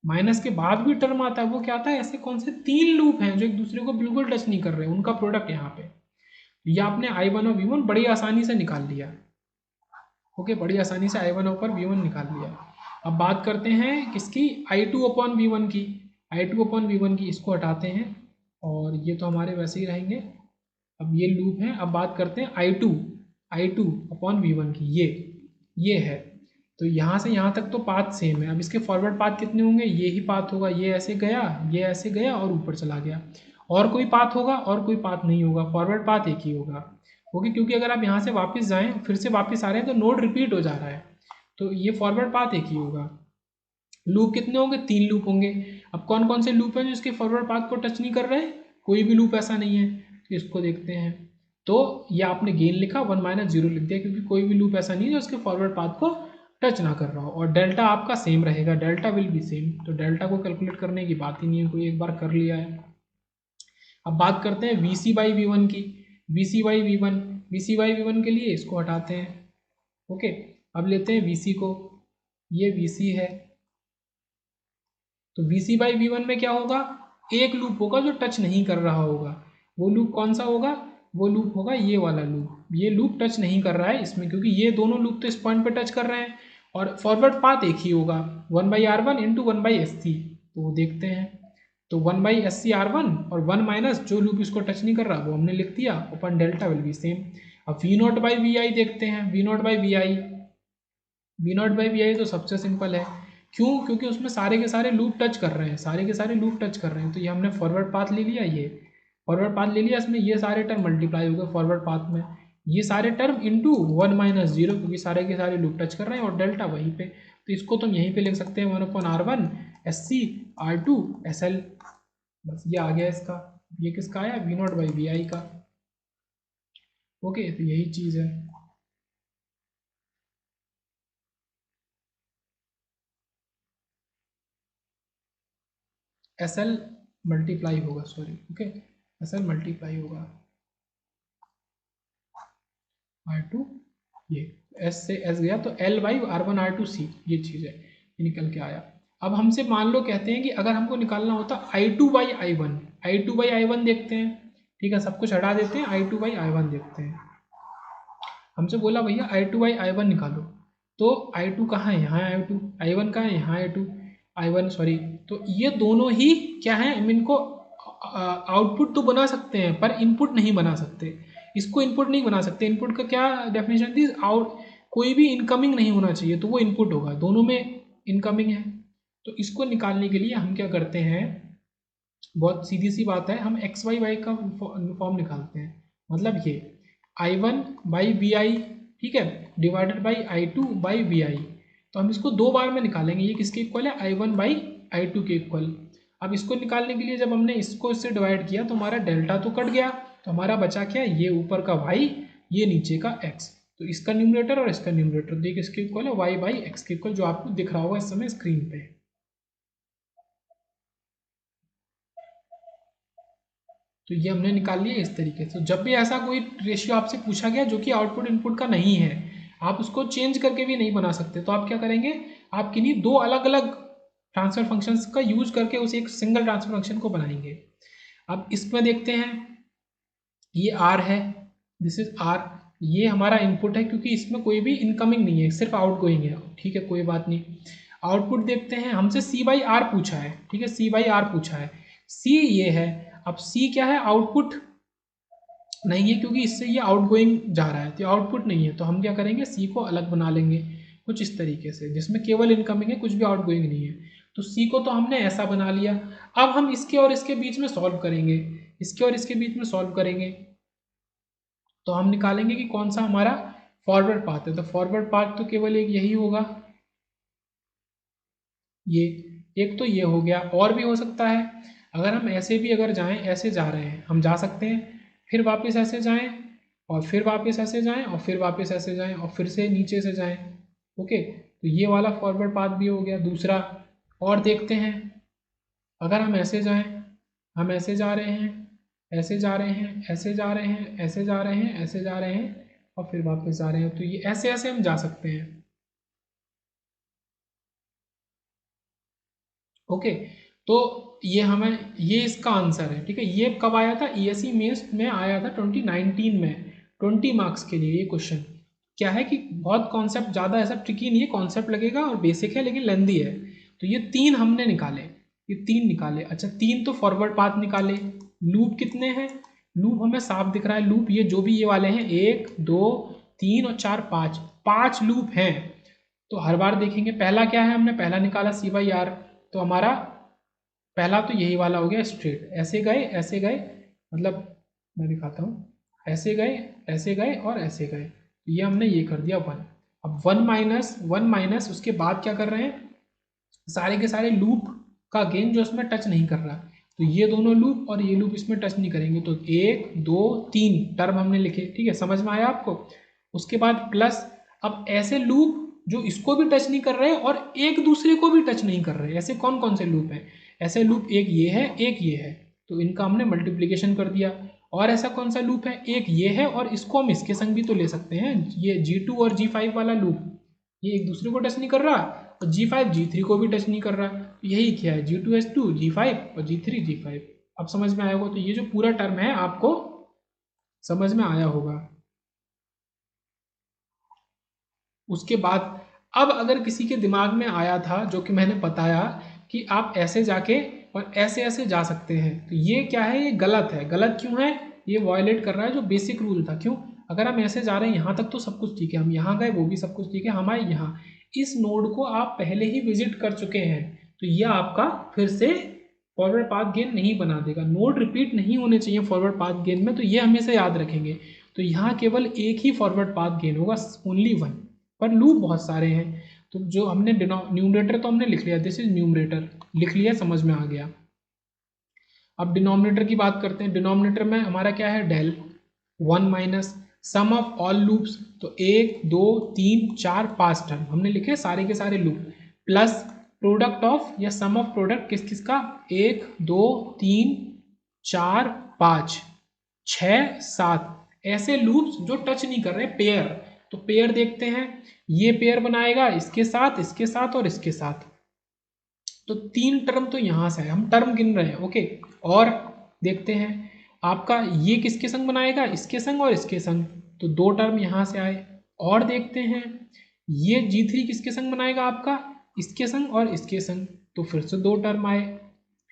माइनस के बाद भी टर्म आता है, वो क्या आता है? ऐसे कौन से 3 लूप हैं जो एक दूसरे को बिल्कुल टच नहीं कर रहे हैं, उनका प्रोडक्ट यहाँ पे। ये आपने I1 और V1 बड़ी आसानी से निकाल लिया। ओके, बड़ी आसानी से I1 और V1 निकाल लिया। अब बात करते हैं किसकी? I2/V1 की। I2/V1 की, इसको हटाते हैं और ये तो हमारे वैसे ही रहेंगे। अब ये लूप है, अब बात करते हैं I2/V1 की। ये है, तो यहाँ से यहाँ तक तो पाथ सेम है। अब इसके फॉरवर्ड पाथ कितने होंगे? ये ही पाथ होगा, ये ऐसे गया, ये ऐसे गया और ऊपर चला गया। और कोई पाथ होगा? और कोई पाथ नहीं होगा, फॉरवर्ड पाथ एक ही होगा। ओके, क्योंकि अगर आप यहाँ से वापस जाएं, फिर से वापस आ रहे हैं तो नोड रिपीट हो जा रहा है, तो ये फॉरवर्ड पाथ एक ही होगा। लूप कितने होंगे? 3 लूप होंगे। अब कौन कौन से लूप हैं जो इसके फॉरवर्ड पाथ को टच नहीं कर रहे हैं? कोई भी लूप ऐसा नहीं है, तो इसको देखते हैं। तो ये आपने गेन लिखा, 1 माइनस 0 लिख दिया, क्योंकि कोई भी लूप ऐसा नहीं है जो उसके फॉरवर्ड पाथ को टच ना कर रहा हो। और डेल्टा आपका सेम रहेगा, डेल्टा विल बी सेम, तो डेल्टा को कैलकुलेट करने की बात ही नहीं है, कोई एक बार कर लिया है। अब बात करते हैं VC/V1 की। VC/V1 के लिए इसको हटाते हैं। ओके, अब लेते हैं VC को, ये VC है, तो VC/V1 में क्या होगा? एक लूप होगा जो टच नहीं कर रहा होगा। वो लूप कौन सा होगा? वो लूप होगा ये वाला लूप। ये लूप टच नहीं कर रहा है इसमें, क्योंकि ये दोनों लूप तो इस पॉइंट पे टच कर रहे हैं और फॉरवर्ड पाथ एक ही होगा, 1/R1 इंटू 1/SC। तो वो देखते हैं, तो 1/SC/R1 और 1 माइनस जो लूप इसको टच नहीं कर रहा वो हमने लिख दिया, open delta will be same. अब V0/Vi देखते हैं, V0/Vi तो सबसे सिंपल है। क्यों? क्योंकि उसमें सारे के सारे लूप टच कर रहे हैं, सारे के सारे लूप टच कर रहे हैं, तो ये हमने फॉरवर्ड पाथ ले लिया, ये फॉरवर्ड पाथ ले लिया, इसमें ये सारे टर्म मल्टीप्लाई हो गए फॉरवर्ड पाथ में, ये सारे टर्म इंटू 1 माइनस 0, क्योंकि सारे के सारे लूप टच कर रहे हैं और डेल्टा वहीं पे, तो इसको तुम यहीं पे लिख सकते हैं 1/R1 SC/R2 SL। बस ये आ गया इसका। ये किसका आया? V0/Vi का। ओके, तो यही चीज़ है। SL मल्टीप्लाई होगा, सॉरी, ओके, SL मल्टीप्लाई होगा R2, ये S से S गया तो L/R1R2C, ये चीज़ है, ये निकल के आया। अब हमसे मान लो कहते हैं कि अगर हमको निकालना होता I2/I1 देखते हैं। ठीक है, सब कुछ हटा देते हैं, I2/I1 देखते हैं। हमसे बोला भैया I2/I1 निकालो, तो I2 कहाँ है, यहाँ है I2, I1 कहाँ है, यहाँ I2, I1 सॉरी। तो ये दोनों ही क्या है, हम इनको आउटपुट तो बना सकते हैं पर इनपुट नहीं बना सकते। इसको इनपुट नहीं बना सकते। इनपुट का क्या डेफिनेशन थी, आउट कोई भी इनकमिंग नहीं होना चाहिए तो वो इनपुट होगा, दोनों में इनकमिंग है। तो इसको निकालने के लिए हम क्या करते हैं, बहुत सीधी सी बात है, हम एक्स वाई वाई का फॉर्म निकालते हैं। मतलब ये I1 बाई बी आई, ठीक है, divided by I2 by B I. तो हम इसको दो बार में निकालेंगे, ये किसके इक्वल है, I1 बाई I2 के इक्वल। अब इसको निकालने के लिए जब हमने इसको इससे डिवाइड किया तो हमारा डेल्टा तो कट गया, तो हमारा बचा क्या, ये ऊपर का y, ये नीचे का x। तो इसका न्यूमरेटर और इसका न्यूमरेटर देख किसके इक्वल है, y बाई एक्स के इक्वल, जो आपको दिख रहा होगा इस समय स्क्रीन पे। तो ये हमने निकाल लिया इस तरीके से। तो जब भी ऐसा कोई रेशियो आपसे पूछा गया जो कि आउटपुट इनपुट का नहीं है, आप उसको चेंज करके भी नहीं बना सकते, तो आप क्या करेंगे, आप किन्हीं दो अलग अलग ट्रांसफर फंक्शंस का यूज करके उसे एक सिंगल ट्रांसफर फंक्शन को बनाएंगे। अब इसमें देखते हैं, ये R है, दिस इज R, ये हमारा इनपुट है क्योंकि इसमें कोई भी इनकमिंग नहीं है, सिर्फ आउट गोइंग है, ठीक है, कोई बात नहीं। आउटपुट देखते हैं, हमसे C बाई आर पूछा है, ठीक है, C बाई आर पूछा है, C ये है। अब C क्या है, आउटपुट नहीं है क्योंकि इससे ये आउट गोइंग जा रहा है, तो आउटपुट नहीं है, तो हम क्या करेंगे, C को अलग बना लेंगे कुछ इस तरीके से, जिसमें केवल इनकमिंग है, कुछ भी आउट गोइंग नहीं है। तो C को तो हमने ऐसा बना लिया। अब हम इसके और इसके बीच में सॉल्व करेंगे, इसके और इसके बीच में सॉल्व करेंगे, तो हम निकालेंगे कि कौन सा हमारा फॉरवर्ड पाथ है। तो फॉरवर्ड पाथ तो केवल एक यही होगा, ये एक तो ये हो गया, और भी हो सकता है। अगर हम ऐसे भी अगर जाएं, ऐसे जा रहे हैं, हम जा सकते हैं, फिर वापस ऐसे जाएं, और फिर वापस ऐसे जाएं, और फिर वापस ऐसे जाएं, और फिर से नीचे से जाएं। ओके, तो ये वाला फॉरवर्ड पाथ भी हो गया दूसरा। और देखते हैं, अगर हम ऐसे जाएं, हम ऐसे जा रहे हैं, ऐसे जा रहे हैं, ऐसे जा रहे हैं, ऐसे जा रहे हैं, ऐसे जा रहे हैं, और फिर वापस जा रहे हैं, तो ये ऐसे ऐसे हम जा सकते हैं। ओके, तो ये हमें, ये इसका आंसर है, ठीक है। ये कब आया था, ESE मेंस में आया था 2019 में, 20 मार्क्स के लिए ये क्वेश्चन। क्या है कि बहुत कॉन्सेप्ट ज़्यादा ऐसा ट्रिकी नहीं है, कॉन्सेप्ट लगेगा और बेसिक है लेकिन लेंदी है। तो ये तीन हमने निकाले, ये तीन निकाले। अच्छा, तीन तो फॉरवर्ड पाथ निकाले। लूप कितने हैं, लूप हमें साफ दिख रहा है, लूप ये जो भी ये वाले हैं, 1 2 3 और 4 5, 5 लूप हैं। तो हर बार देखेंगे, पहला क्या है, हमने पहला निकाला C बाई आर, तो हमारा पहला तो यही वाला हो गया स्ट्रेट, ऐसे गए ऐसे गए, मतलब मैं दिखाता हूँ, ऐसे गए ऐसे गए और ऐसे गए, तो ये हमने ये कर दिया 1। अब 1 माइनस उसके बाद क्या कर रहे हैं, सारे के सारे लूप का गेन जो इसमें टच नहीं कर रहा, तो ये दोनों लूप और ये लूप इसमें टच नहीं करेंगे, तो 1 2 3 टर्म हमने लिखे, ठीक है, समझ में आया आपको। उसके बाद प्लस, अब ऐसे लूप जो इसको भी टच नहीं कर रहे और एक दूसरे को भी टच नहीं कर रहे, ऐसे कौन कौन से लूप हैं, ऐसे लूप एक ये है एक ये है, तो इनका हमने मल्टीप्लीकेशन कर दिया। और ऐसा कौन सा लूप है, एक ये है और इसको हम इसके संग भी तो ले सकते हैं, ये G2 और G5 वाला लूप, ये एक दूसरे को टच नहीं कर रहा और G5 G3 को भी टच नहीं कर रहा, तो यही क्या है, G2S2 G5 और G3 G5। अब समझ में आया होगा, तो ये जो पूरा टर्म है आपको समझ में आया होगा। उसके बाद अब अगर किसी के दिमाग में आया था, जो कि मैंने बताया कि आप ऐसे जाके और ऐसे ऐसे जा सकते हैं, तो ये क्या है, ये गलत है। गलत क्यों है, ये वायलेट कर रहा है जो बेसिक रूल था। क्यों, अगर हम ऐसे जा रहे हैं यहाँ तक तो सब कुछ ठीक है, हम यहाँ गए वो भी सब कुछ ठीक है, हमारे यहाँ इस नोड को आप पहले ही विजिट कर चुके हैं, तो यह आपका फिर से फॉरवर्ड पाथ गेन नहीं बना देगा। नोड रिपीट नहीं होने चाहिए फॉरवर्ड पाथ गेन में, तो ये हमेशा याद रखेंगे। तो यहाँ केवल एक ही फॉरवर्ड पाथ गेन होगा, ओनली वन, पर लूप बहुत सारे हैं। तो जो हमने न्यूमरेटर तो हमने लिख लिया, दिस इज न्यूमरेटर, लिख लिया, समझ में आ गया। अब डिनोमिनेटर की बात करते हैं। डिनोमिनेटर में हमारा क्या है, del 1 minus sum of all loops, तो 1 2 3 4 5 टर्म हमने लिखे सारे के सारे लूप, प्लस प्रोडक्ट ऑफ या सम ऑफ प्रोडक्ट किस किस का, 1 2 3 4 5 6 7 ऐसे लूप्स जो टच नहीं कर रहे, पेयर। तो पेयर देखते हैं, ये पेयर बनाएगा इसके साथ और इसके साथ, तो 3 टर्म तो यहाँ से है, हम टर्म गिन रहे हैं। ओके, और देखते हैं आपका ये किसके संग बनाएगा, इसके संग और इसके संग, तो 2 टर्म यहाँ से आए। और देखते हैं ये G3 किसके संग बनाएगा आपका, इसके संग और इसके संग, तो फिर से 2 टर्म आए।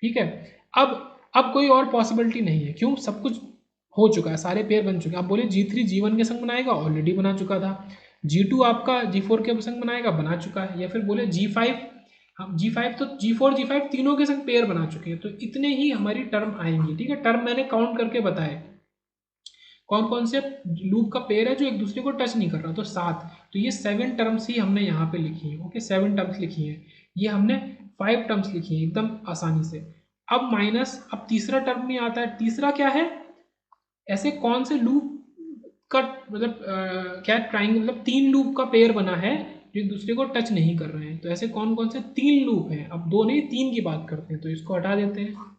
ठीक है, अब कोई और पॉसिबिलिटी नहीं है, क्यों, सब कुछ हो चुका है, सारे पेयर बन चुके हैं। आप बोले G3 G1 के संग बनाएगा, ऑलरेडी बना चुका था। G2 आपका G4 के संग बनाएगा, बना चुका है। या फिर बोले G5, हम G5 तो G4 G5 तीनों के संग पेयर बना चुके हैं, तो इतने ही हमारी टर्म आएंगी। ठीक है, टर्म मैंने काउंट करके बताए कौन कौन से लूप का पेयर है जो एक दूसरे को टच नहीं कर रहा, तो 7। तो ये 7 टर्म्स ही हमने यहाँ पे लिखी है। ओके, 7 टर्म्स लिखी है, ये हमने 5 टर्म्स लिखी है एकदम आसानी से। अब माइनस, अब तीसरा टर्म में आता है। तीसरा क्या है, ऐसे कौन से लूप का मतलब क्या ट्राइंगल, मतलब 3 लूप का पेयर बना है जो एक दूसरे को टच नहीं कर रहे हैं। तो ऐसे कौन कौन से 3 लूप हैं, अब 2 नहीं 3 की बात करते हैं, तो इसको हटा देते हैं।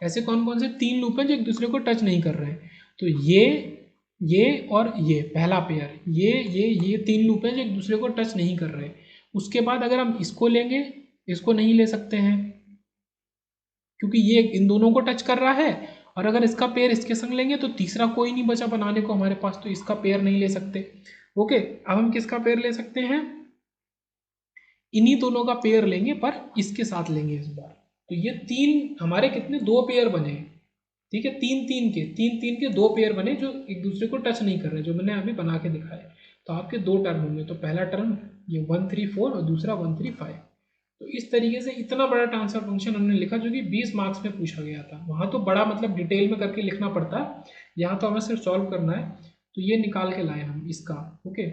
ऐसे कौन कौन से 3 लूप हैं जो एक दूसरे को टच नहीं कर रहे हैं, तो ये और ये पहला पेयर, ये 3 लूप हैं जो एक दूसरे को टच नहीं कर रहे हैं। उसके बाद अगर हम इसको लेंगे, इसको नहीं ले सकते हैं क्योंकि ये इन दोनों को टच कर रहा है, और अगर इसका पेयर इसके संग लेंगे तो तीसरा कोई नहीं बचा बनाने को हमारे पास, तो इसका पेयर नहीं ले सकते। ओके, अब हम किसका पेयर ले सकते हैं, इन्हीं दोनों का पेयर लेंगे, पर इसके साथ लेंगे इस बार। तो ये 3 हमारे कितने, 2 पेयर बने। ठीक है, 3 3 के 2 पेयर बने जो एक दूसरे को टच नहीं कर रहे, जो मैंने अभी बना के दिखाया। तो आपके 2 टर्म होंगे, तो पहला टर्म ये 1 3 4 और दूसरा 1 3 5। तो इस तरीके से इतना बड़ा ट्रांसफर फंक्शन हमने लिखा जो कि 20 मार्क्स में पूछा गया था। वहाँ तो बड़ा मतलब डिटेल में करके लिखना पड़ता, यहाँ तो हमें सिर्फ सॉल्व करना है। तो ये निकाल के लाए हम इसका। ओके,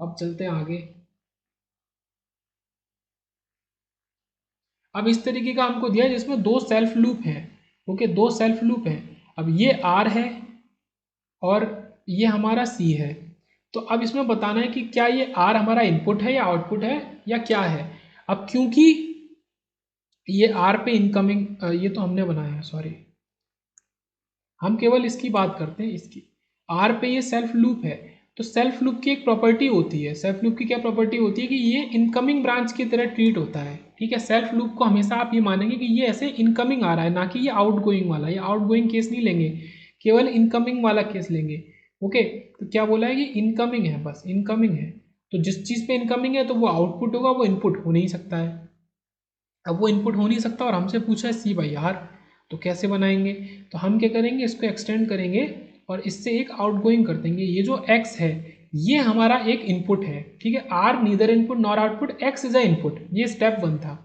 अब चलते हैं आगे। अब इस तरीके का हमको दिया है जिसमें 2 सेल्फ लूप हैं। ओके, 2 सेल्फ लूप हैं। अब ये R है और ये हमारा C है। तो अब इसमें बताना है कि क्या ये R हमारा इनपुट है या आउटपुट है या क्या है। अब क्योंकि ये R पे इनकमिंग, ये तो हमने बनाया है, सॉरी, हम केवल इसकी बात करते हैं, इसकी। R पे ये सेल्फ लूप है, तो सेल्फ लूप की एक प्रॉपर्टी होती है। सेल्फ लूप की क्या प्रॉपर्टी होती है कि ये इनकमिंग ब्रांच की तरह ट्रीट होता है। ठीक है, सेल्फ लूप को हमेशा आप ये मानेंगे कि ये ऐसे इनकमिंग आ रहा है, ना कि ये आउटगोइंग वाला। ये आउटगोइंग केस नहीं लेंगे, केवल इनकमिंग वाला केस लेंगे। ओके, तो क्या बोला है कि इनकमिंग है, बस इनकमिंग है। तो जिस चीज़ पे इनकमिंग है तो वो आउटपुट होगा, वो इनपुट हो नहीं सकता है। अब वो इनपुट हो नहीं सकता और हमसे पूछा है C/R, तो कैसे बनाएंगे। तो हम क्या करेंगे, इसको एक्सटेंड करेंगे और इससे एक आउटगोइंग कर देंगे। ये जो x है ये हमारा एक इनपुट है। ठीक है, R neither input nor output, x is a input, ये स्टेप 1 था।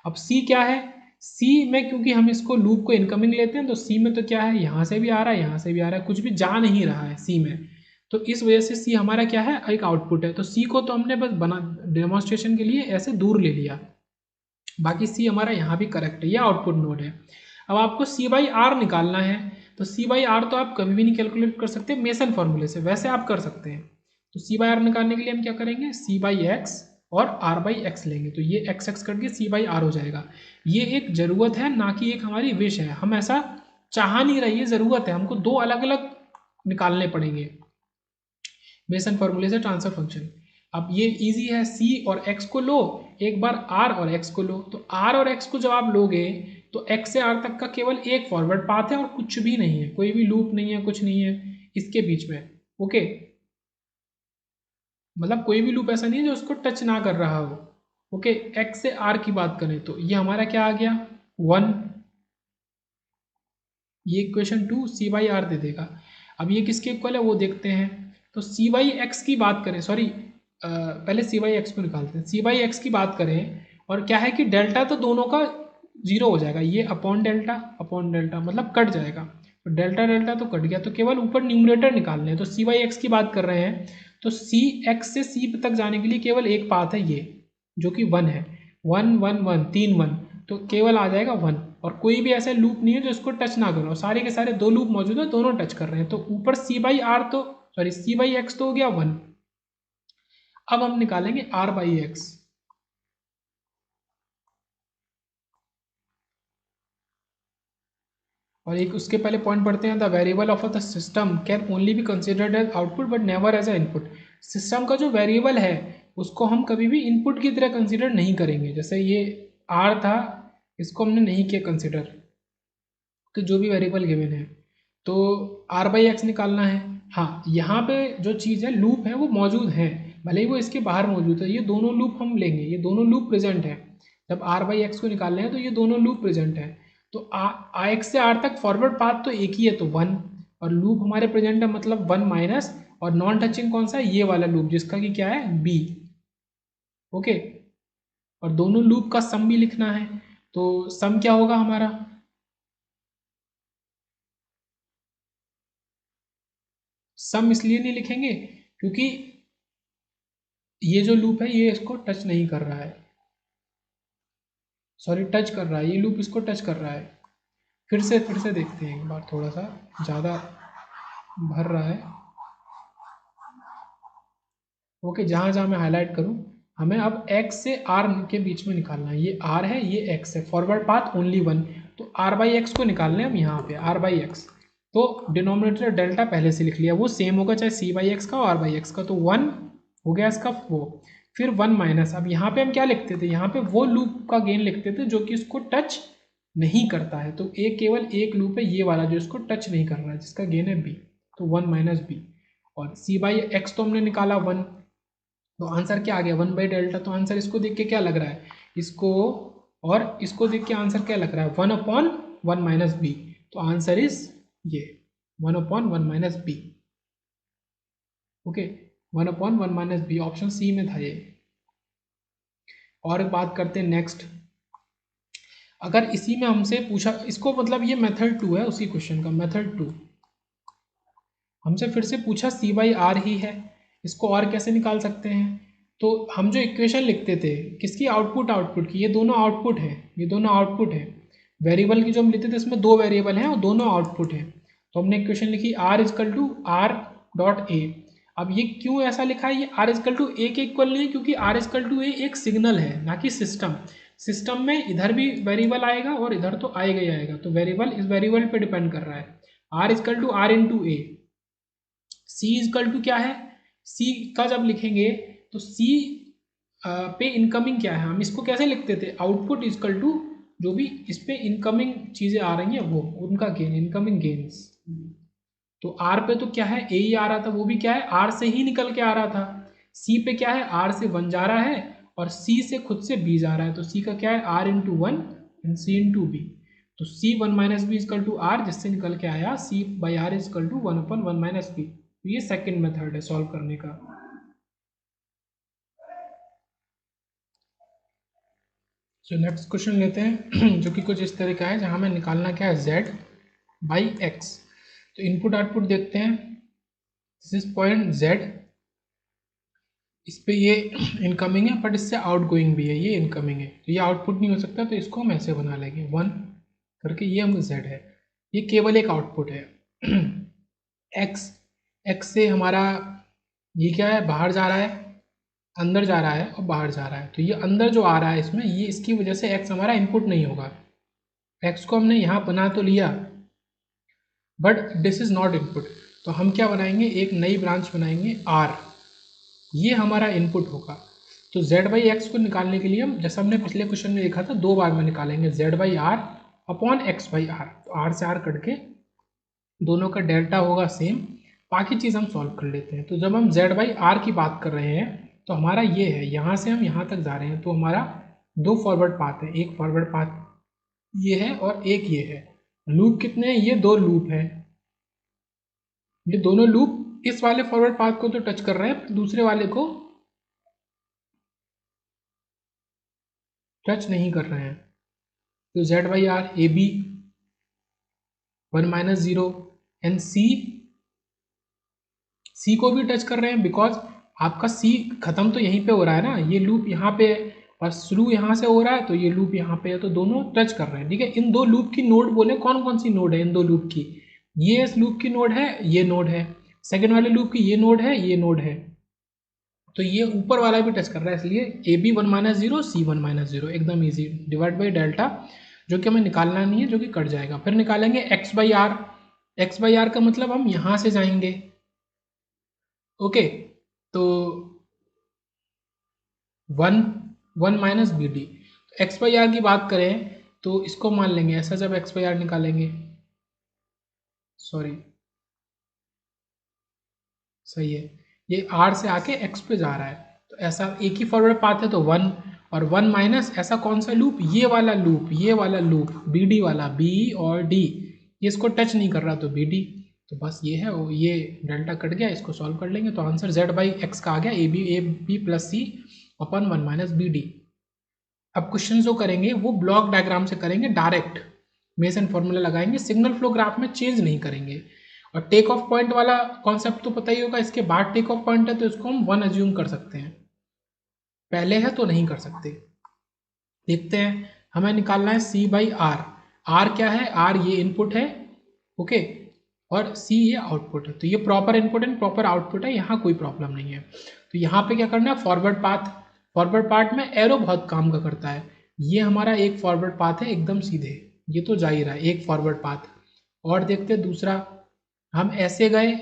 अब C क्या है, C में क्योंकि हम इसको लूप को इनकमिंग लेते हैं, तो C में तो क्या है, यहाँ से भी आ रहा है, यहाँ से भी आ रहा है, कुछ भी जा नहीं रहा है C में। तो इस वजह से C हमारा क्या है, एक आउटपुट है। तो C को तो हमने बस बना डेमोन्स्ट्रेशन के लिए ऐसे दूर ले लिया, बाकी C हमारा यहाँ भी करेक्ट है, ये आउटपुट नोड है। अब आपको C/R निकालना है, तो C/R तो आप कभी भी नहीं कैलकुलेट कर सकते मेसन फॉर्मूले से, वैसे आप कर सकते हैं। तो C/R निकालने के लिए हम क्या करेंगे, C/X और R/X लेंगे, तो ये x करके C/R हो जाएगा। ये एक ज़रूरत है, ना कि एक हमारी विश है। हम ऐसा चाह नहीं रही है, ज़रूरत है, हमको 2 अलग अलग निकालने पड़ेंगे मेसन फॉर्मूले से ट्रांसफर फंक्शन। अब ये इजी है, C और X को लो, एक बार R और X को लो। तो R और X को जब आप लोगे तो X से R तक का केवल एक फॉरवर्ड पाथ है और कुछ भी नहीं है, कोई भी लूप नहीं है, कुछ नहीं है इसके बीच में। ओके, मतलब कोई भी लूप ऐसा नहीं है जो उसको टच ना कर रहा हो। ओके, X से R की बात करें तो ये हमारा क्या आ गया, 1। ये इक्वेशन 2 C/R दे देगा। अब ये किसके इक्वल है वो देखते हैं। तो C/X की बात करें, सॉरी पहले C/X को निकालते हैं। C/X की बात करें और क्या है कि डेल्टा तो दोनों का 0 हो जाएगा, ये अपॉन डेल्टा मतलब कट जाएगा। तो डेल्टा डेल्टा तो कट गया, तो केवल ऊपर न्यूमरेटर निकालने हैं। तो C/X की बात कर रहे हैं, तो X से C तक जाने के लिए केवल एक पाथ है ये, जो कि 1 है। 1 1 1 3 1, तो केवल आ जाएगा 1। और कोई भी ऐसा लूप नहीं है जो इसको टच ना करो, सारे के सारे 2 लूप मौजूद है, दोनों टच कर रहे हैं। तो ऊपर C/R तो सॉरी C/X तो हो गया 1। अब हम निकालेंगे R/X। और एक उसके पहले पॉइंट पढ़ते हैं, the variable of the system can only be considered as output but never as a input. System का जो वेरिएबल है उसको हम कभी भी इनपुट की तरह कंसिडर नहीं करेंगे। जैसे ये R था, इसको हमने नहीं किया कंसिडर, तो जो भी वेरिएबल गिवन है, तो R/X निकालना है। हाँ, यहाँ पे जो चीज़ है लूप है वो मौजूद है, भले ही वो इसके बाहर मौजूद है। ये दोनों लूप हम लेंगे, ये दोनों लूप प्रेजेंट है। जब आर बाई एक्स को निकाल रहे हैं तो ये दोनों लूप प्रेजेंट है। तो आ एक्स से आर तक फॉरवर्ड पाथ तो एक ही है, तो 1, और लूप हमारे प्रेजेंट है मतलब 1 माइनस, और नॉन टचिंग कौन सा है, ये वाला लूप जिसका कि क्या है बी। ओके, और दोनों लूप का सम भी लिखना है, तो सम क्या होगा हमारा, सम इसलिए नहीं लिखेंगे क्योंकि ये जो लूप है ये इसको टच नहीं कर रहा है, सॉरी टच कर रहा है, ये लूप इसको टच कर रहा है। फिर से देखते हैं एक बार, थोड़ा सा ज़्यादा भर रहा है। ओके, जहाँ जहाँ मैं हाईलाइट करूँ, हमें अब x से r के बीच में निकालना है। ये r है, ये x है, फॉरवर्ड पाथ ओनली 1, तो r बाई एक्स को निकालना है हम यहाँ पे, r बाई एक्स। तो डिनोमिनेटर डेल्टा पहले से लिख लिया, वो सेम होगा चाहे c बाई एक्स का और r बाई एक्स का, तो 1 हो गया इसका वो। फिर 1 माइनस, अब यहाँ पे हम क्या लिखते थे, यहाँ पे वो लूप का गेन लिखते थे जो कि इसको टच नहीं करता है। तो एक केवल एक लूप है ये वाला जो इसको टच नहीं कर रहा है, जिसका गेन है b, तो 1 माइनस बी। और c बाई एक्स तो हमने निकाला 1, तो आंसर क्या आ गया 1 बाई डेल्टा। तो आंसर इसको देख के क्या लग रहा है, इसको और इसको देख के आंसर क्या लग रहा है, 1 अपॉन 1 माइनस बी। तो आंसर इज ये 1 upon 1 minus B. Okay, 1 upon 1 minus B, option C में था ये। और बात करते हैं नेक्स्ट, अगर इसी में हमसे पूछा, इसको मतलब ये मेथड 2 है उसी क्वेश्चन का, मेथड 2। हमसे फिर से पूछा सी बाई आर ही है, इसको और कैसे निकाल सकते हैं। तो हम जो इक्वेशन लिखते थे किसकी, आउटपुट की, ये दोनों आउटपुट है, ये दोनों आउटपुट है। वेरिएबल की जो हम लेते थे इसमें दो वेरिएबल हैं और दोनों आउटपुट है। तो हमने इक्वेशन लिखी R equal to R dot A. अब ये क्यों ऐसा लिखा है, ये आर इजकल टू ए के इक्वल नहीं है, क्योंकि आर इजकल टू ए एक सिग्नल है ना कि सिस्टम। सिस्टम में इधर भी वेरिएबल आएगा और इधर तो आएगा ही आएगा, तो वेरिएबल इस वेरिएबल पे डिपेंड कर रहा है। R equal to R into A. C equal to क्या है, सी का जब लिखेंगे तो सी पे इनकमिंग क्या है, हम इसको कैसे लिखते थे, आउटपुट इजकल टू जो भी इस पे इनकमिंग चीज़ें आ रही हैं वो उनका गेन, इनकमिंग गेन्स। तो आर पे तो क्या है, ए ही आ रहा था, वो भी क्या है आर से ही निकल के आ रहा था। सी पे क्या है, आर से 1 जा रहा है और सी से खुद से बी जा रहा है, तो सी का क्या है R into 1 and C into B. तो C 1 minus B equal to R, जिससे निकल के आया C by R equal to 1 upon 1 minus B. तो ये सेकेंड मेथड है सॉल्व करने का। जो नेक्स्ट क्वेश्चन लेते हैं जो कि कुछ इस तरह का है, जहाँ हमें निकालना क्या है z बाई एक्स। तो इनपुट आउटपुट देखते हैं, दिस इज पॉइंट z, इस पे ये इनकमिंग है बट इससे आउट गोइंग भी है, ये इनकमिंग है, तो ये आउटपुट नहीं हो सकता, तो इसको हम ऐसे बना लेंगे 1 करके, ये हम z है, ये केवल एक आउटपुट है। x, x से हमारा ये क्या है, बाहर जा रहा है, अंदर जा रहा है और बाहर जा रहा है, तो ये अंदर जो आ रहा है इसमें, ये इसकी वजह से x हमारा इनपुट नहीं होगा। x को हमने यहाँ बना तो लिया but this is not input, तो हम क्या बनाएंगे, एक नई ब्रांच बनाएंगे r, ये हमारा इनपुट होगा। तो z बाई एक्स को निकालने के लिए हम, जैसा हमने पिछले क्वेश्चन में देखा था, दो बार में निकालेंगे z by R upon X by R. तो r से r कट के दोनों का डेल्टा होगा सेम, बाकी चीज़ हम सॉल्व कर लेते हैं। तो जब हम z बाई आर की बात कर रहे हैं तो हमारा ये है, यहाँ से हम यहाँ तक जा रहे हैं, तो हमारा दो फॉरवर्ड पाथ है, एक फॉरवर्ड पाथ ये है और एक ये है। लूप कितने हैं, ये दो लूप हैं, ये दोनों लूप इस वाले फॉरवर्ड पाथ को तो टच कर रहे हैं, दूसरे वाले को टच नहीं कर रहे हैं। तो z by R A B 1 minus 0 and C को भी टच कर रहे हैं, बिकॉज आपका सी खत्म तो यहीं पे हो रहा है ना, ये लूप यहाँ पे और शुरू यहाँ से हो रहा है, तो ये लूप यहाँ पे है, तो दोनों टच कर रहे हैं। ठीक है, इन दो लूप की नोड बोले, कौन कौन सी नोड है इन दो लूप की, ये इस लूप की नोड है, ये नोड है, सेकेंड वाले लूप की ये नोड है, ये नोड है, तो ये ऊपर वाला भी टच कर रहा है, इसलिए A B 1 minus 0 C 1 minus 0 एकदम ईजी, डिवाइड बाई डेल्टा, जो कि हमें निकालना नहीं है, जो कि कट जाएगा। फिर निकालेंगे x by r, x by r का मतलब हम यहाँ से जाएंगे। ओके, तो 1 minus B D, x by r की बात करें तो इसको मान लेंगे ऐसा, जब एक्स बाई आर निकालेंगे, सॉरी सही है, ये R से आके X पे जा रहा है, तो ऐसा एक ही फॉरवर्ड पाथ है तो 1, और 1 माइनस ऐसा कौन सा लूप, ये वाला लूप, ये वाला लूप BD वाला, B और D, ये इसको टच नहीं कर रहा तो BD, तो बस ये है, वो ये डेल्टा कट गया, इसको सॉल्व कर लेंगे तो आंसर Z/X का आ गया, AB प्लस C अपन 1 माइनस BD। अब क्वेश्चन जो करेंगे वो ब्लॉक डायग्राम से करेंगे, डायरेक्ट मेसन फॉर्मूला लगाएंगे, सिग्नल फ्लो ग्राफ में चेंज नहीं करेंगे। और टेक ऑफ पॉइंट वाला कॉन्सेप्ट तो पता ही होगा, इसके बाद टेक ऑफ पॉइंट है तो इसको हम 1 अज्यूम कर सकते हैं, पहले है तो नहीं कर सकते। देखते हैं, हमें निकालना है C/R। R क्या है, R ये इनपुट है, ओके, और C ये आउटपुट है, तो ये proper input and proper output है, यहाँ कोई प्रॉब्लम नहीं है। तो यहाँ पे क्या करना है, फॉरवर्ड पाथ, फॉरवर्ड पाथ में एरो बहुत काम का करता है, ये हमारा एक फॉरवर्ड पाथ है एकदम सीधे, ये तो जा ही रहा है एक फॉरवर्ड पाथ। और देखते हैं दूसरा, हम ऐसे गए,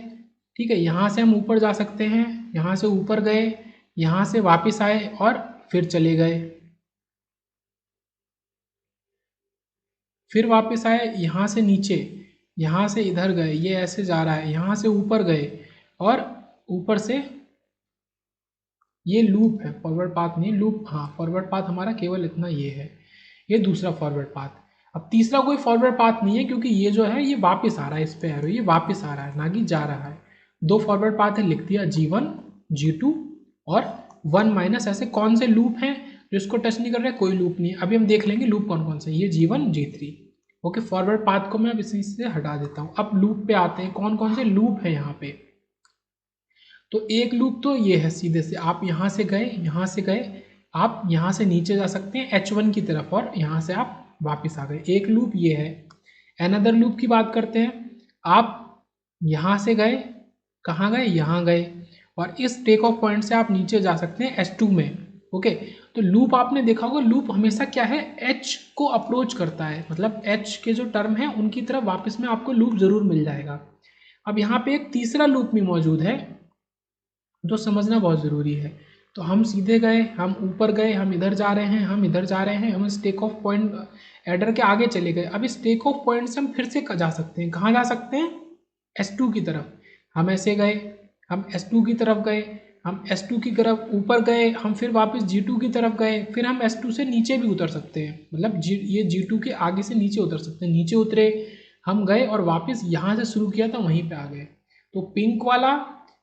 ठीक है, यहाँ से हम ऊपर जा सकते हैं, यहाँ से ऊपर गए, यहाँ से वापस आए और फिर चले गए, फिर वापस आए, यहाँ से नीचे, यहाँ से इधर गए, ये ऐसे जा रहा है, यहाँ से ऊपर गए और ऊपर से, ये लूप है, फॉरवर्ड पाथ नहीं लूप, हाँ फॉरवर्ड पाथ हमारा केवल इतना ये है, ये दूसरा फॉरवर्ड पाथ। अब तीसरा कोई फॉरवर्ड पाथ नहीं है क्योंकि ये जो है ये वापस आ रहा है, इस पे एरो ये वापस आ रहा है ना कि जा रहा है। दो फॉरवर्ड पाथ है, लिख दिया G1 G2 और 1 माइनस, ऐसे कौन से लूप हैं जो इसको टच नहीं कर रहे, कोई लूप नहीं है। अभी हम देख लेंगे लूप कौन कौन से, ये G1 G3, okay. Forward path को मैं अब इसी से हटा देता हूँ। अब लूप पे आते हैं, कौन कौन से लूप है यहाँ पे। तो एक लूप तो ये है, सीधे से आप यहाँ से गए, यहाँ से गए, आप यहाँ से नीचे जा सकते हैं H1 की तरफ और यहाँ से आप वापस आ गए, एक लूप ये है। अनदर लूप की बात करते हैं, आप यहाँ से गए, कहाँ गए, यहाँ गए, और इस टेक ऑफ पॉइंट से आप नीचे जा सकते हैं H2 में, ओके। तो लूप आपने देखा होगा, लूप हमेशा क्या है, H को अप्रोच करता है, मतलब H के जो टर्म है उनकी तरफ वापस में आपको लूप जरूर मिल जाएगा। अब यहाँ पे एक तीसरा लूप भी मौजूद है जो समझना बहुत ज़रूरी है। तो हम सीधे गए, हम ऊपर गए, हम इधर जा रहे हैं, हम इधर जा रहे हैं, हम इस टेक ऑफ पॉइंट एडर के आगे चले गए। अब इस टेक ऑफ पॉइंट से हम फिर से जा सकते हैं, कहाँ जा सकते हैं, S2 की तरफ। हम ऐसे गए, हम S2 की तरफ गए, हम S2 की तरफ ऊपर गए, हम फिर वापस G2 की तरफ गए, फिर हम S2 से नीचे भी उतर सकते हैं, मतलब ये G2 के आगे से नीचे उतर सकते हैं, नीचे उतरे, हम गए और वापस यहाँ से शुरू किया था वहीं पे आ गए। तो पिंक वाला,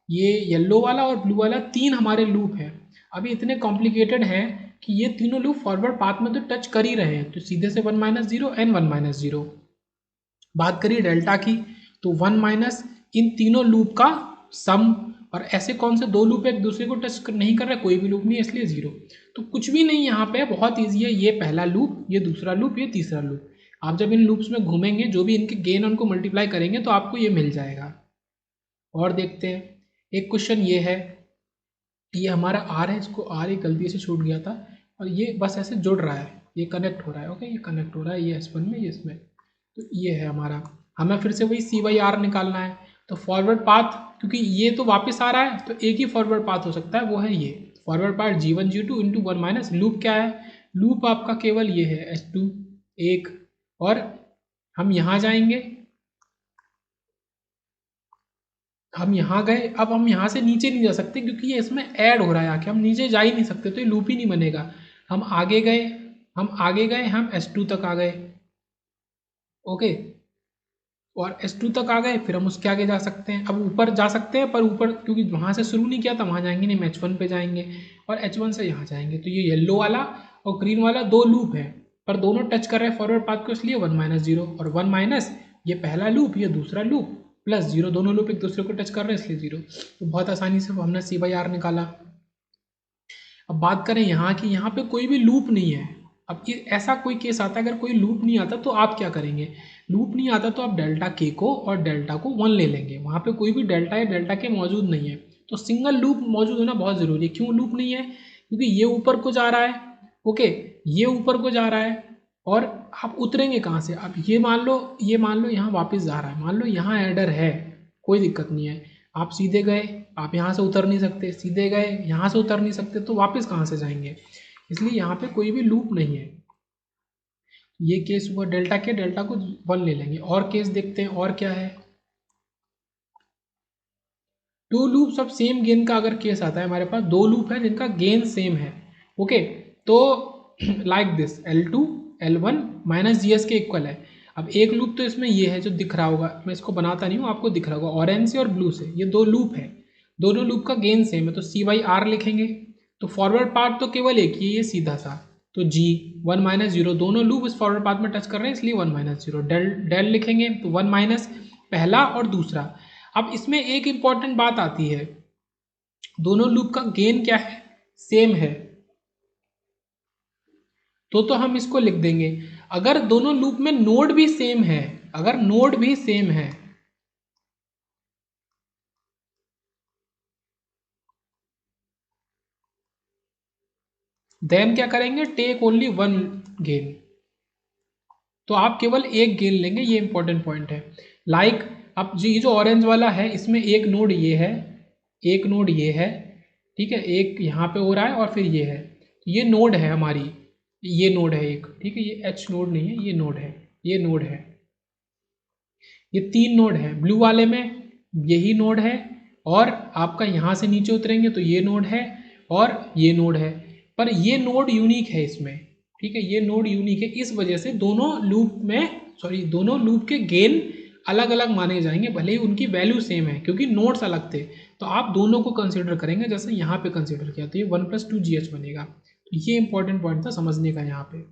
ये येलो वाला और ब्लू वाला, तीन हमारे लूप हैं। अभी इतने कॉम्प्लिकेटेड हैं कि ये तीनों लूप फॉरवर्ड पाथ में तो टच कर ही रहे हैं, तो सीधे से 1 माइनस 0 एंड 1 माइनस 0। बात करिए डेल्टा की, तो 1 माइनस इन तीनों लूप का सम, और ऐसे कौन से दो लूप एक दूसरे को टच नहीं कर रहे, कोई भी लूप नहीं है, इसलिए 0। तो कुछ भी नहीं यहाँ पे, बहुत ईजी है, ये पहला लूप, ये दूसरा लूप, ये तीसरा लूप। आप जब इन लूप्स में घूमेंगे, जो भी इनके गेन उनको मल्टीप्लाई करेंगे तो आपको ये मिल जाएगा। और देखते हैं, एक क्वेश्चन ये है, ये हमारा आर है, इसको आर एक गलती से छूट गया था, और ये बस ऐसे जुड़ रहा है, ये कनेक्ट हो रहा है, ओके, ये कनेक्ट हो रहा है, ये S1 में, ये इसमें, तो ये है हमारा। हमें फिर से वही C/R निकालना है। तो फॉरवर्ड पाथ, क्योंकि ये तो वापस आ रहा है तो एक ही फॉरवर्ड पाथ हो सकता है, वो है ये forward path G1 G2 into 1 minus, loop क्या है, लूप आपका केवल ये है S2 एक, और हम यहाँ जाएंगे, हम यहाँ गए, अब हम यहाँ से नीचे नहीं जा सकते क्योंकि ये इसमें ऐड हो रहा है आके, हम नीचे जा ही नहीं सकते, तो ये लूप ही नहीं बनेगा। हम आगे गए, हम आगे गए, हम S2 तक आ गए, ओके, और S2 तक आ गए, फिर हम उसके आगे जा सकते हैं। अब ऊपर जा सकते हैं, पर ऊपर क्योंकि वहाँ से शुरू नहीं किया था, वहाँ जाएंगे नहीं, हम H1 पे जाएंगे और H1 से यहाँ जाएंगे। तो ये येलो वाला और ग्रीन वाला दो लूप है, पर दोनों टच कर रहे हैं फॉरवर्ड पाथ को, इसलिए 1 माइनस 0 और 1 माइनस, ये पहला लूप, ये दूसरा लूप, प्लस 0, दोनों लूप एक दूसरे को टच कर रहे हैं, इसलिए 0। तो बहुत आसानी से हमने C/R निकाला। अब बात करें यहाँ की, यहाँ पे कोई भी लूप नहीं है। अब ये ऐसा कोई केस आता है, अगर कोई लूप नहीं आता तो आप क्या करेंगे, लूप नहीं आता तो आप डेल्टा के को और डेल्टा को 1 ले लेंगे, वहाँ पे कोई भी डेल्टा या डेल्टा के मौजूद नहीं है। तो सिंगल लूप मौजूद होना बहुत ज़रूरी है। क्यों लूप नहीं है, क्योंकि ये ऊपर को जा रहा है, ओके, ये ऊपर को जा रहा है, और आप उतरेंगे कहाँ से, अब ये मान लो यहाँ वापस जा रहा है, मान लो यहाँ एडर है, कोई दिक्कत नहीं है, आप सीधे गए, आप यहाँ से उतर नहीं सकते, सीधे गए, यहाँ से उतर नहीं सकते, तो वापस कहाँ से जाएंगे, इसलिए यहाँ पे कोई भी लूप नहीं है। ये केस हुआ डेल्टा के, डेल्टा को 1 ले लेंगे। और केस देखते हैं, और क्या है, to loops of same gain का अगर केस आता है, हमारे पास दो लूप है जिनका गेन सेम है, ओके, तो like this L2 L1 minus GS के इक्वल है। अब एक लूप तो इसमें ये है जो दिख रहा होगा, मैं इसको बनाता नहीं हूँ, आपको दिख रहा होगा, ऑरेंज से और ब्लू से, ये दो लूप है, दोनों लूप का गेन सेम है, तो C/R लिखेंगे। तो फॉरवर्ड पाथ तो केवल एक ही है, ये सीधा सा, तो G 1 माइनस जीरो, दोनों लूप इस फॉरवर्ड पाथ में टच कर रहे हैं इसलिए 1 माइनस जीरो, डेल लिखेंगे तो 1 माइनस पहला और दूसरा। अब इसमें एक इंपॉर्टेंट बात आती है, दोनों लूप का गेन क्या है, सेम है, तो हम इसको लिख देंगे। अगर दोनों लूप में नोड भी सेम है, अगर नोड भी सेम है, देन क्या करेंगे, टेक ओनली वन गेन, तो आप केवल एक गेन लेंगे, ये इंपॉर्टेंट पॉइंट है। लाइक अब ये जो ऑरेंज वाला है इसमें एक नोड ये है, एक नोड ये है, ठीक है, एक यहाँ पे हो रहा है और फिर ये है, ये नोड है हमारी, ये नोड है एक, ठीक है, ये H नोड नहीं है, ये नोड है, ये नोड है, ये तीन नोड है। ब्लू वाले में यही नोड है, और आपका यहाँ से नीचे उतरेंगे तो ये नोड है और ये नोड है, पर ये नोड यूनिक है इसमें, ठीक है, ये नोड यूनिक है, इस वजह से दोनों लूप में, सॉरी, दोनों लूप के गेन अलग अलग माने जाएंगे, भले ही उनकी वैल्यू सेम है, क्योंकि नोड्स अलग थे, तो आप दोनों को कंसिडर करेंगे, जैसे यहाँ पे कंसिडर किया, तो ये 1+2GH बनेगा। तो ये इंपॉर्टेंट पॉइंट था समझने का यहाँ पे।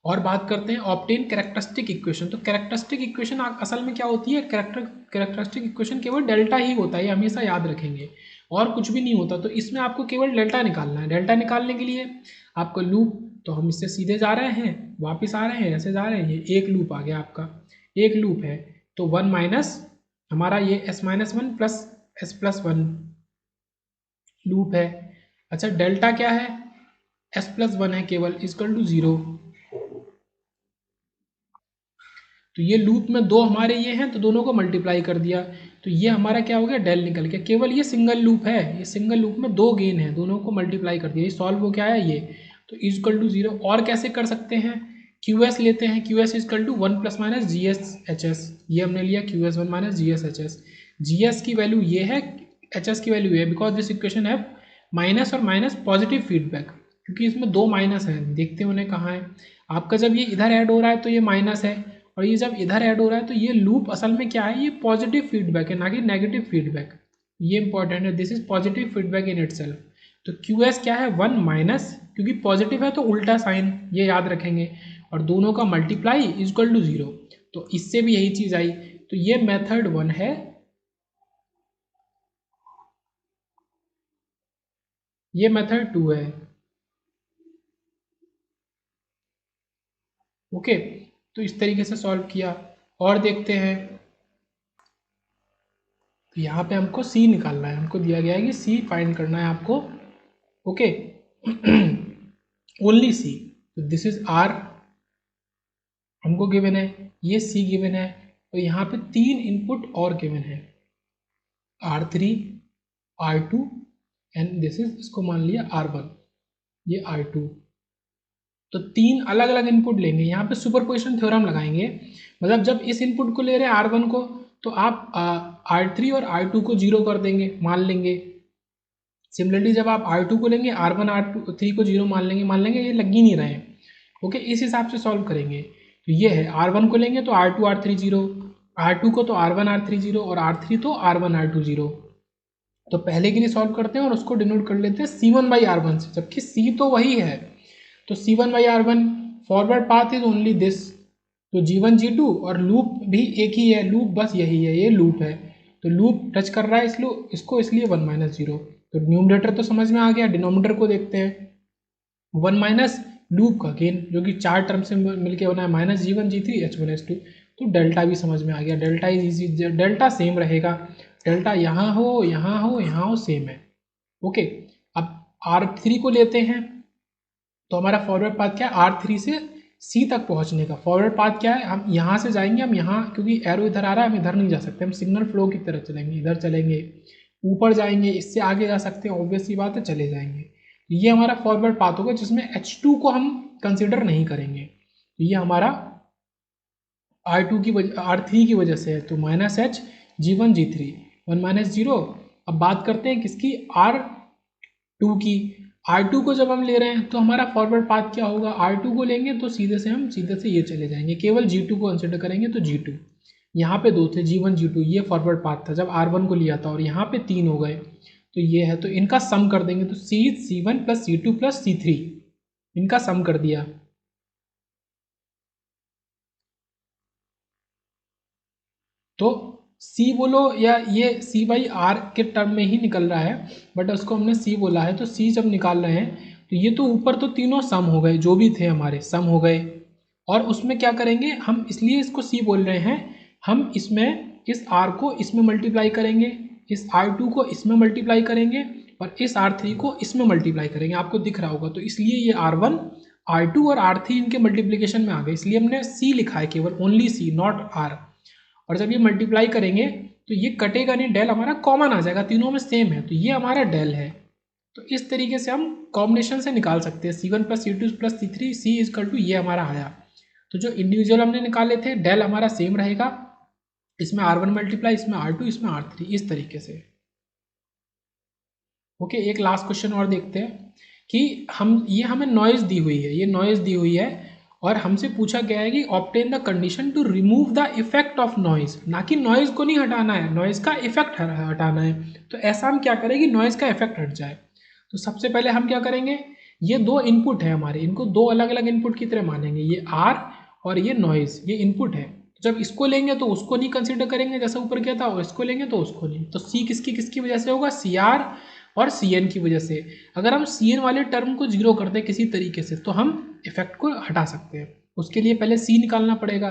और बात करते हैं ऑब्टेन कैरेक्टरिस्टिक इक्वेशन। तो कैरेक्टरिस्टिक इक्वेशन असल में क्या होती है, कैरेक्टरिस्टिक इक्वेशन केवल डेल्टा ही होता है, ये हमेशा याद रखेंगे, और कुछ भी नहीं होता। तो इसमें आपको केवल डेल्टा निकालना है। डेल्टा निकालने के लिए आपको लूप, तो हम इससे सीधे जा रहे हैं, वापस आ रहे हैं, ऐसे जा रहे हैं, ये एक लूप आ गया आपका, एक लूप है, तो 1 माइनस हमारा ये S-1 प्लस S+1 लूप है। अच्छा, डेल्टा क्या है, S+1 है केवल, इक्वल टू 0। तो ये लूप में दो हमारे ये हैं, तो दोनों को मल्टीप्लाई कर दिया, तो ये हमारा क्या हो गया, डेल निकल गया। केवल ये सिंगल लूप है, ये सिंगल लूप में दो गेन है, दोनों को मल्टीप्लाई कर दिया, ये सॉल्व हो क्या है ये, तो इक्वल टू 0। और कैसे कर सकते हैं, QS लेते हैं, QS equal to 1 plus minus GS/HS, ये हमने लिया QS 1 माइनस GS/HS। GS की वैल्यू ये है, HS की वैल्यू ये है, बिकॉज दिस इक्वेशन है माइनस और माइनस पॉजिटिव फीडबैक, क्योंकि इसमें दो माइनस हैं, देखते हैं उन्हें कहाँ है। आपका जब ये इधर ऐड हो रहा है तो ये माइनस है, और ये जब इधर ऐड हो रहा है तो ये लूप असल में क्या है, ये पॉजिटिव फीडबैक है, ना कि नेगेटिव फीडबैक, ये इंपॉर्टेंट है, this is positive feedback in itself. तो QS क्या है, 1 माइनस, क्योंकि पॉजिटिव है तो उल्टा साइन, ये याद रखेंगे, और दोनों का मल्टीप्लाई इक्वल टू 0। तो इससे भी यही चीज आई, तो ये मेथड 1 है, ये मेथड 2 है, ओके। तो इस तरीके से सॉल्व किया। और देखते हैं, तो यहाँ पे हमको C निकालना है, हमको दिया गया है कि C फाइंड करना है आपको, ओके, ओनली C। तो दिस इज R हमको गिवन है, ये C गिवन है, और यहाँ पे तीन इनपुट और गिवन है, R3 R2 and this is, इसको मान लिया R1, ये R2। तो तीन अलग अलग इनपुट लेंगे, यहाँ पे सुपरपोजिशन थ्योरम लगाएंगे, मतलब जब इस इनपुट को ले रहे हैं R1 को, तो आप R3 और R2 को 0 कर देंगे, मान लेंगे। सिमिलरली जब आप R2 को लेंगे, R1 R3 को 0 मान लेंगे ये लग ही नहीं रहे हैं, ओके, इस हिसाब से सॉल्व करेंगे। तो ये है, R1 को लेंगे तो R2 R3 0, R2 को तो R1 R3 0, और R3 तो R1 R2 0। तो पहले के लिए सॉल्व करते हैं और उसको डिनोट कर लेते हैं C1/R1 से, जबकि C तो वही है, तो C1/R1 forward path is only this, तो G1 G2, और लूप भी एक ही है, लूप बस यही है, ये लूप है, तो लूप टच कर रहा है इसको, इसलिए 1 माइनस 0। तो न्यूमरेटर तो समझ में आ गया, डिनोमिनेटर को देखते हैं, 1 माइनस लूप का गेन जो कि चार टर्म से मिलकर बना है, minus G1 G3 H1 H2, तो डेल्टा भी समझ में आ गया, delta is easy, delta same रहेगा, डेल्टा यहाँ हो यहाँ हो यहाँ हो सेम है, ओके। अब R3 को लेते हैं, तो हमारा फॉरवर्ड पाथ क्या है, R3 से C तक पहुंचने का फॉरवर्ड पाथ क्या है, हम यहाँ से जाएंगे, हम यहाँ, क्योंकि एरो इधर आ रहा है, हम इधर नहीं जा सकते, हम सिग्नल फ्लो की तरह चलेंगे, इधर चलेंगे, ऊपर जाएंगे, इससे आगे जा सकते हैं, ऑब्वियस सी बात है, चले जाएंगे। तो ये हमारा फॉरवर्ड पाथ होगा, जिसमें H2 को हम कंसिडर नहीं करेंगे, तो ये हमारा R3 की वजह से है, तो minus H G1 G3। 1 minus 0। अब बात करते हैं किसकी, R2 की। R2 को जब हम ले रहे हैं तो हमारा फॉरवर्ड पाथ क्या होगा, R2 को लेंगे तो सीधे से ये चले जाएंगे, केवल G2 को कंसिडर करेंगे तो G2। यहाँ पे 2 थे, G1 G2, ये फॉरवर्ड पाथ था जब R1 को लिया था, और यहाँ पे 3 हो गए तो ये है, तो इनका सम कर देंगे तो C1 plus C2 plus C3, इनका सम कर दिया। तो C बोलो या ये C/R के टर्म में ही निकल रहा है, बट उसको हमने C बोला है, तो C जब निकाल रहे हैं तो ये तो ऊपर तो तीनों सम हो गए, जो भी थे हमारे सम हो गए, और उसमें क्या करेंगे हम, इसलिए इसको C बोल रहे हैं, हम इसमें इस R को इसमें मल्टीप्लाई करेंगे, इस R2 को इसमें मल्टीप्लाई करेंगे, और इस R3 को इसमें मल्टीप्लाई करेंगे, आपको दिख रहा होगा। तो इसलिए ये R1 R2 और R3 इनके मल्टीप्लिकेशन में आ गए, इसलिए हमने C लिखा है, केवल ओनली C, नॉट R। और जब ये मल्टीप्लाई करेंगे तो ये कटेगा नहीं, डेल हमारा कॉमन आ जाएगा, तीनों में सेम है, तो ये हमारा डेल है। तो इस तरीके से हम कॉम्बिनेशन से निकाल सकते हैं C1 plus C2 plus C3, C equal to ये हमारा आया। तो जो इंडिविजुअल हमने निकाले थे डेल हमारा सेम रहेगा, इसमें R1 मल्टीप्लाई, इसमें R2, इसमें R3, इस तरीके से। ओके, एक लास्ट क्वेश्चन और देखते हैं कि ये हमें नॉइज दी हुई है, ये नॉइज दी हुई है, और हमसे पूछा गया है कि obtain the condition to remove the effect of noise, ना कि नॉइज को नहीं हटाना है, नॉइज का इफेक्ट हटाना है। तो ऐसा हम क्या करें कि नॉइज का इफेक्ट हट जाए। तो सबसे पहले हम क्या करेंगे, ये दो इनपुट है हमारे, इनको दो अलग अलग इनपुट की तरह मानेंगे, ये R और ये नॉइज, ये इनपुट है। जब इसको लेंगे तो उसको नहीं कंसिडर करेंगे जैसा ऊपर किया था, और इसको लेंगे तो उसको नहीं। तो C किसकी वजह से होगा, CR और CN की वजह से। अगर हम CN वाले टर्म को जीरो कर दें किसी तरीके से तो हम इफेक्ट को हटा सकते हैं। उसके लिए पहले C निकालना पड़ेगा,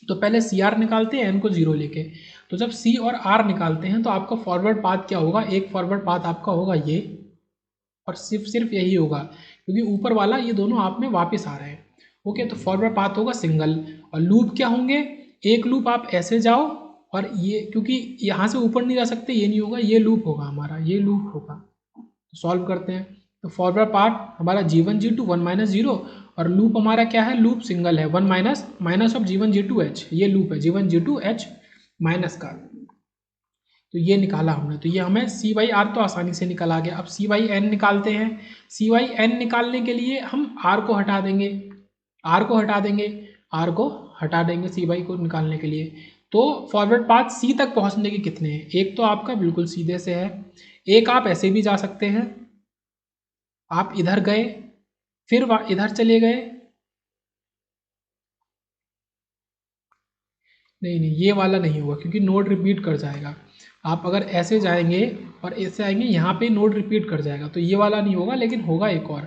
तो पहले CR निकालते हैं N को जीरो लेके। तो जब C और R निकालते हैं तो आपका फॉरवर्ड पाथ क्या होगा, एक फॉरवर्ड पाथ आपका होगा ये, और सिर्फ यही होगा क्योंकि ऊपर वाला ये दोनों आप में वापस आ रहे हैं। ओके, तो फॉरवर्ड पाथ होगा सिंगल, और लूप क्या होंगे, एक लूप आप ऐसे जाओ, और ये क्योंकि यहाँ से ऊपर नहीं जा सकते, ये नहीं होगा, ये लूप होगा हमारा, ये लूप होगा। तो सॉल्व करते हैं, तो फॉरवर्ड पाथ हमारा G1 G2 1 माइनस 0, और लूप हमारा क्या है, लूप सिंगल है, 1 minus of G1 G2 H, ये लूप है G1 G2 H माइनस का। तो ये निकाला हमने, तो ये हमें C/R तो आसानी से निकल आ गया। अब C/N निकालते हैं। C/N निकालने के लिए हम R को हटा देंगे, R को हटा देंगे, R को हटा देंगे C/, को निकालने के लिए। तो फॉरवर्ड पाथ C तक पहुंचने के कितने हैं, एक तो आपका बिल्कुल सीधे से है, एक आप ऐसे भी जा सकते हैं, आप इधर गए फिर इधर चले गए, नहीं ये वाला नहीं होगा क्योंकि नोड रिपीट कर जाएगा। आप अगर ऐसे जाएंगे और ऐसे आएंगे, यहाँ पे नोड रिपीट कर जाएगा, तो ये वाला नहीं होगा, लेकिन होगा एक और,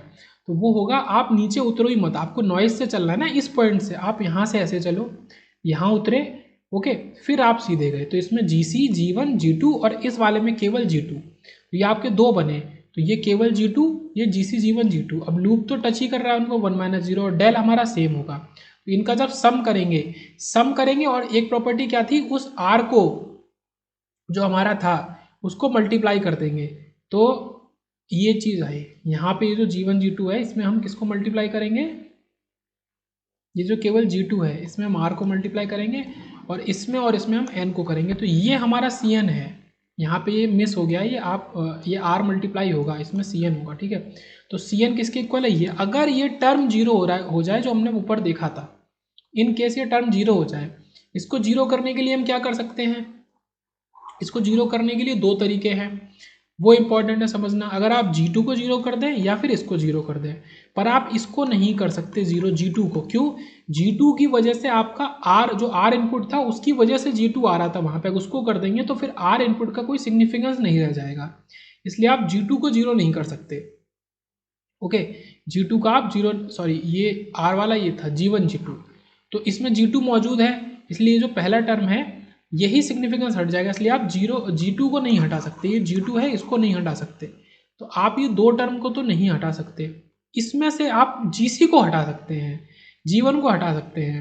तो वो होगा आप नीचे उतरो ही मत, आपको नॉइज से चलना है ना, इस पॉइंट से आप यहाँ से ऐसे चलो, यहाँ उतरे, ओके, फिर आप सीधे गए, तो इसमें GC G1 G2 और इस वाले में केवल G2, तो ये आपके दो बने, तो ये केवल G2, ये GC G1 G2। अब लूप तो टच ही कर रहा है उनको, 1 माइनस 0, और डेल हमारा सेम होगा। तो इनका जब सम करेंगे, और एक प्रॉपर्टी क्या थी, उस R को जो हमारा था उसको मल्टीप्लाई कर देंगे, तो ये चीज़ आई यहाँ पे। ये जो G1 G2 है इसमें हम किसको मल्टीप्लाई करेंगे, ये जो केवल G2 है इसमें हम R को मल्टीप्लाई करेंगे, और इसमें हम N को करेंगे, तो ये हमारा CN है। यहाँ पे ये मिस हो गया, ये R मल्टीप्लाई होगा, इसमें CN होगा, ठीक है। तो CN किसके इक्वल है, ये अगर ये टर्म जीरो हो जाए जो हमने ऊपर देखा था, इन केस ये टर्म जीरो हो जाए, इसको जीरो करने के लिए हम क्या कर सकते हैं, इसको जीरो करने के लिए दो तरीके हैं, वो इंपॉर्टेंट है समझना। अगर आप G2 को जीरो कर दें या फिर इसको जीरो कर दें, पर आप इसको नहीं कर सकते जीरो G2 को, क्यों, G2 की वजह से आपका R जो R इनपुट था उसकी वजह से G2 आ रहा था वहाँ पे, उसको कर देंगे तो फिर R इनपुट का कोई सिग्निफिकेंस नहीं रह जाएगा, इसलिए आप G2 को जीरो नहीं कर सकते। ओके, G2 का आप जीरो, सॉरी ये R वाला ये था G1 G2, तो इसमें G2 मौजूद है, इसलिए जो पहला टर्म है यही सिग्निफिकेंस हट जाएगा, इसलिए आप G2 को नहीं हटा सकते, ये G2 है इसको नहीं हटा सकते, तो आप ये दो टर्म को तो नहीं हटा सकते। इसमें से आप GC को हटा सकते हैं, G1 को हटा सकते हैं।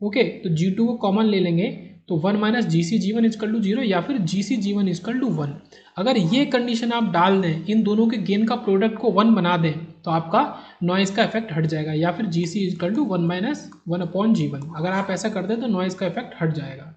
ओके, तो G2 को कॉमन ले लेंगे, तो 1 minus GC G1 is equal to 0, या फिर GC G1 इजकल टू 1। अगर ये कंडीशन आप डाल दें, इन दोनों के गेन का प्रोडक्ट को 1 बना दें, तो आपका नॉइज़ का इफेक्ट हट जाएगा, या फिर GC equal to 1 minus 1 upon G1। अगर आप ऐसा कर दें तो नॉइज़ का इफेक्ट हट जाएगा।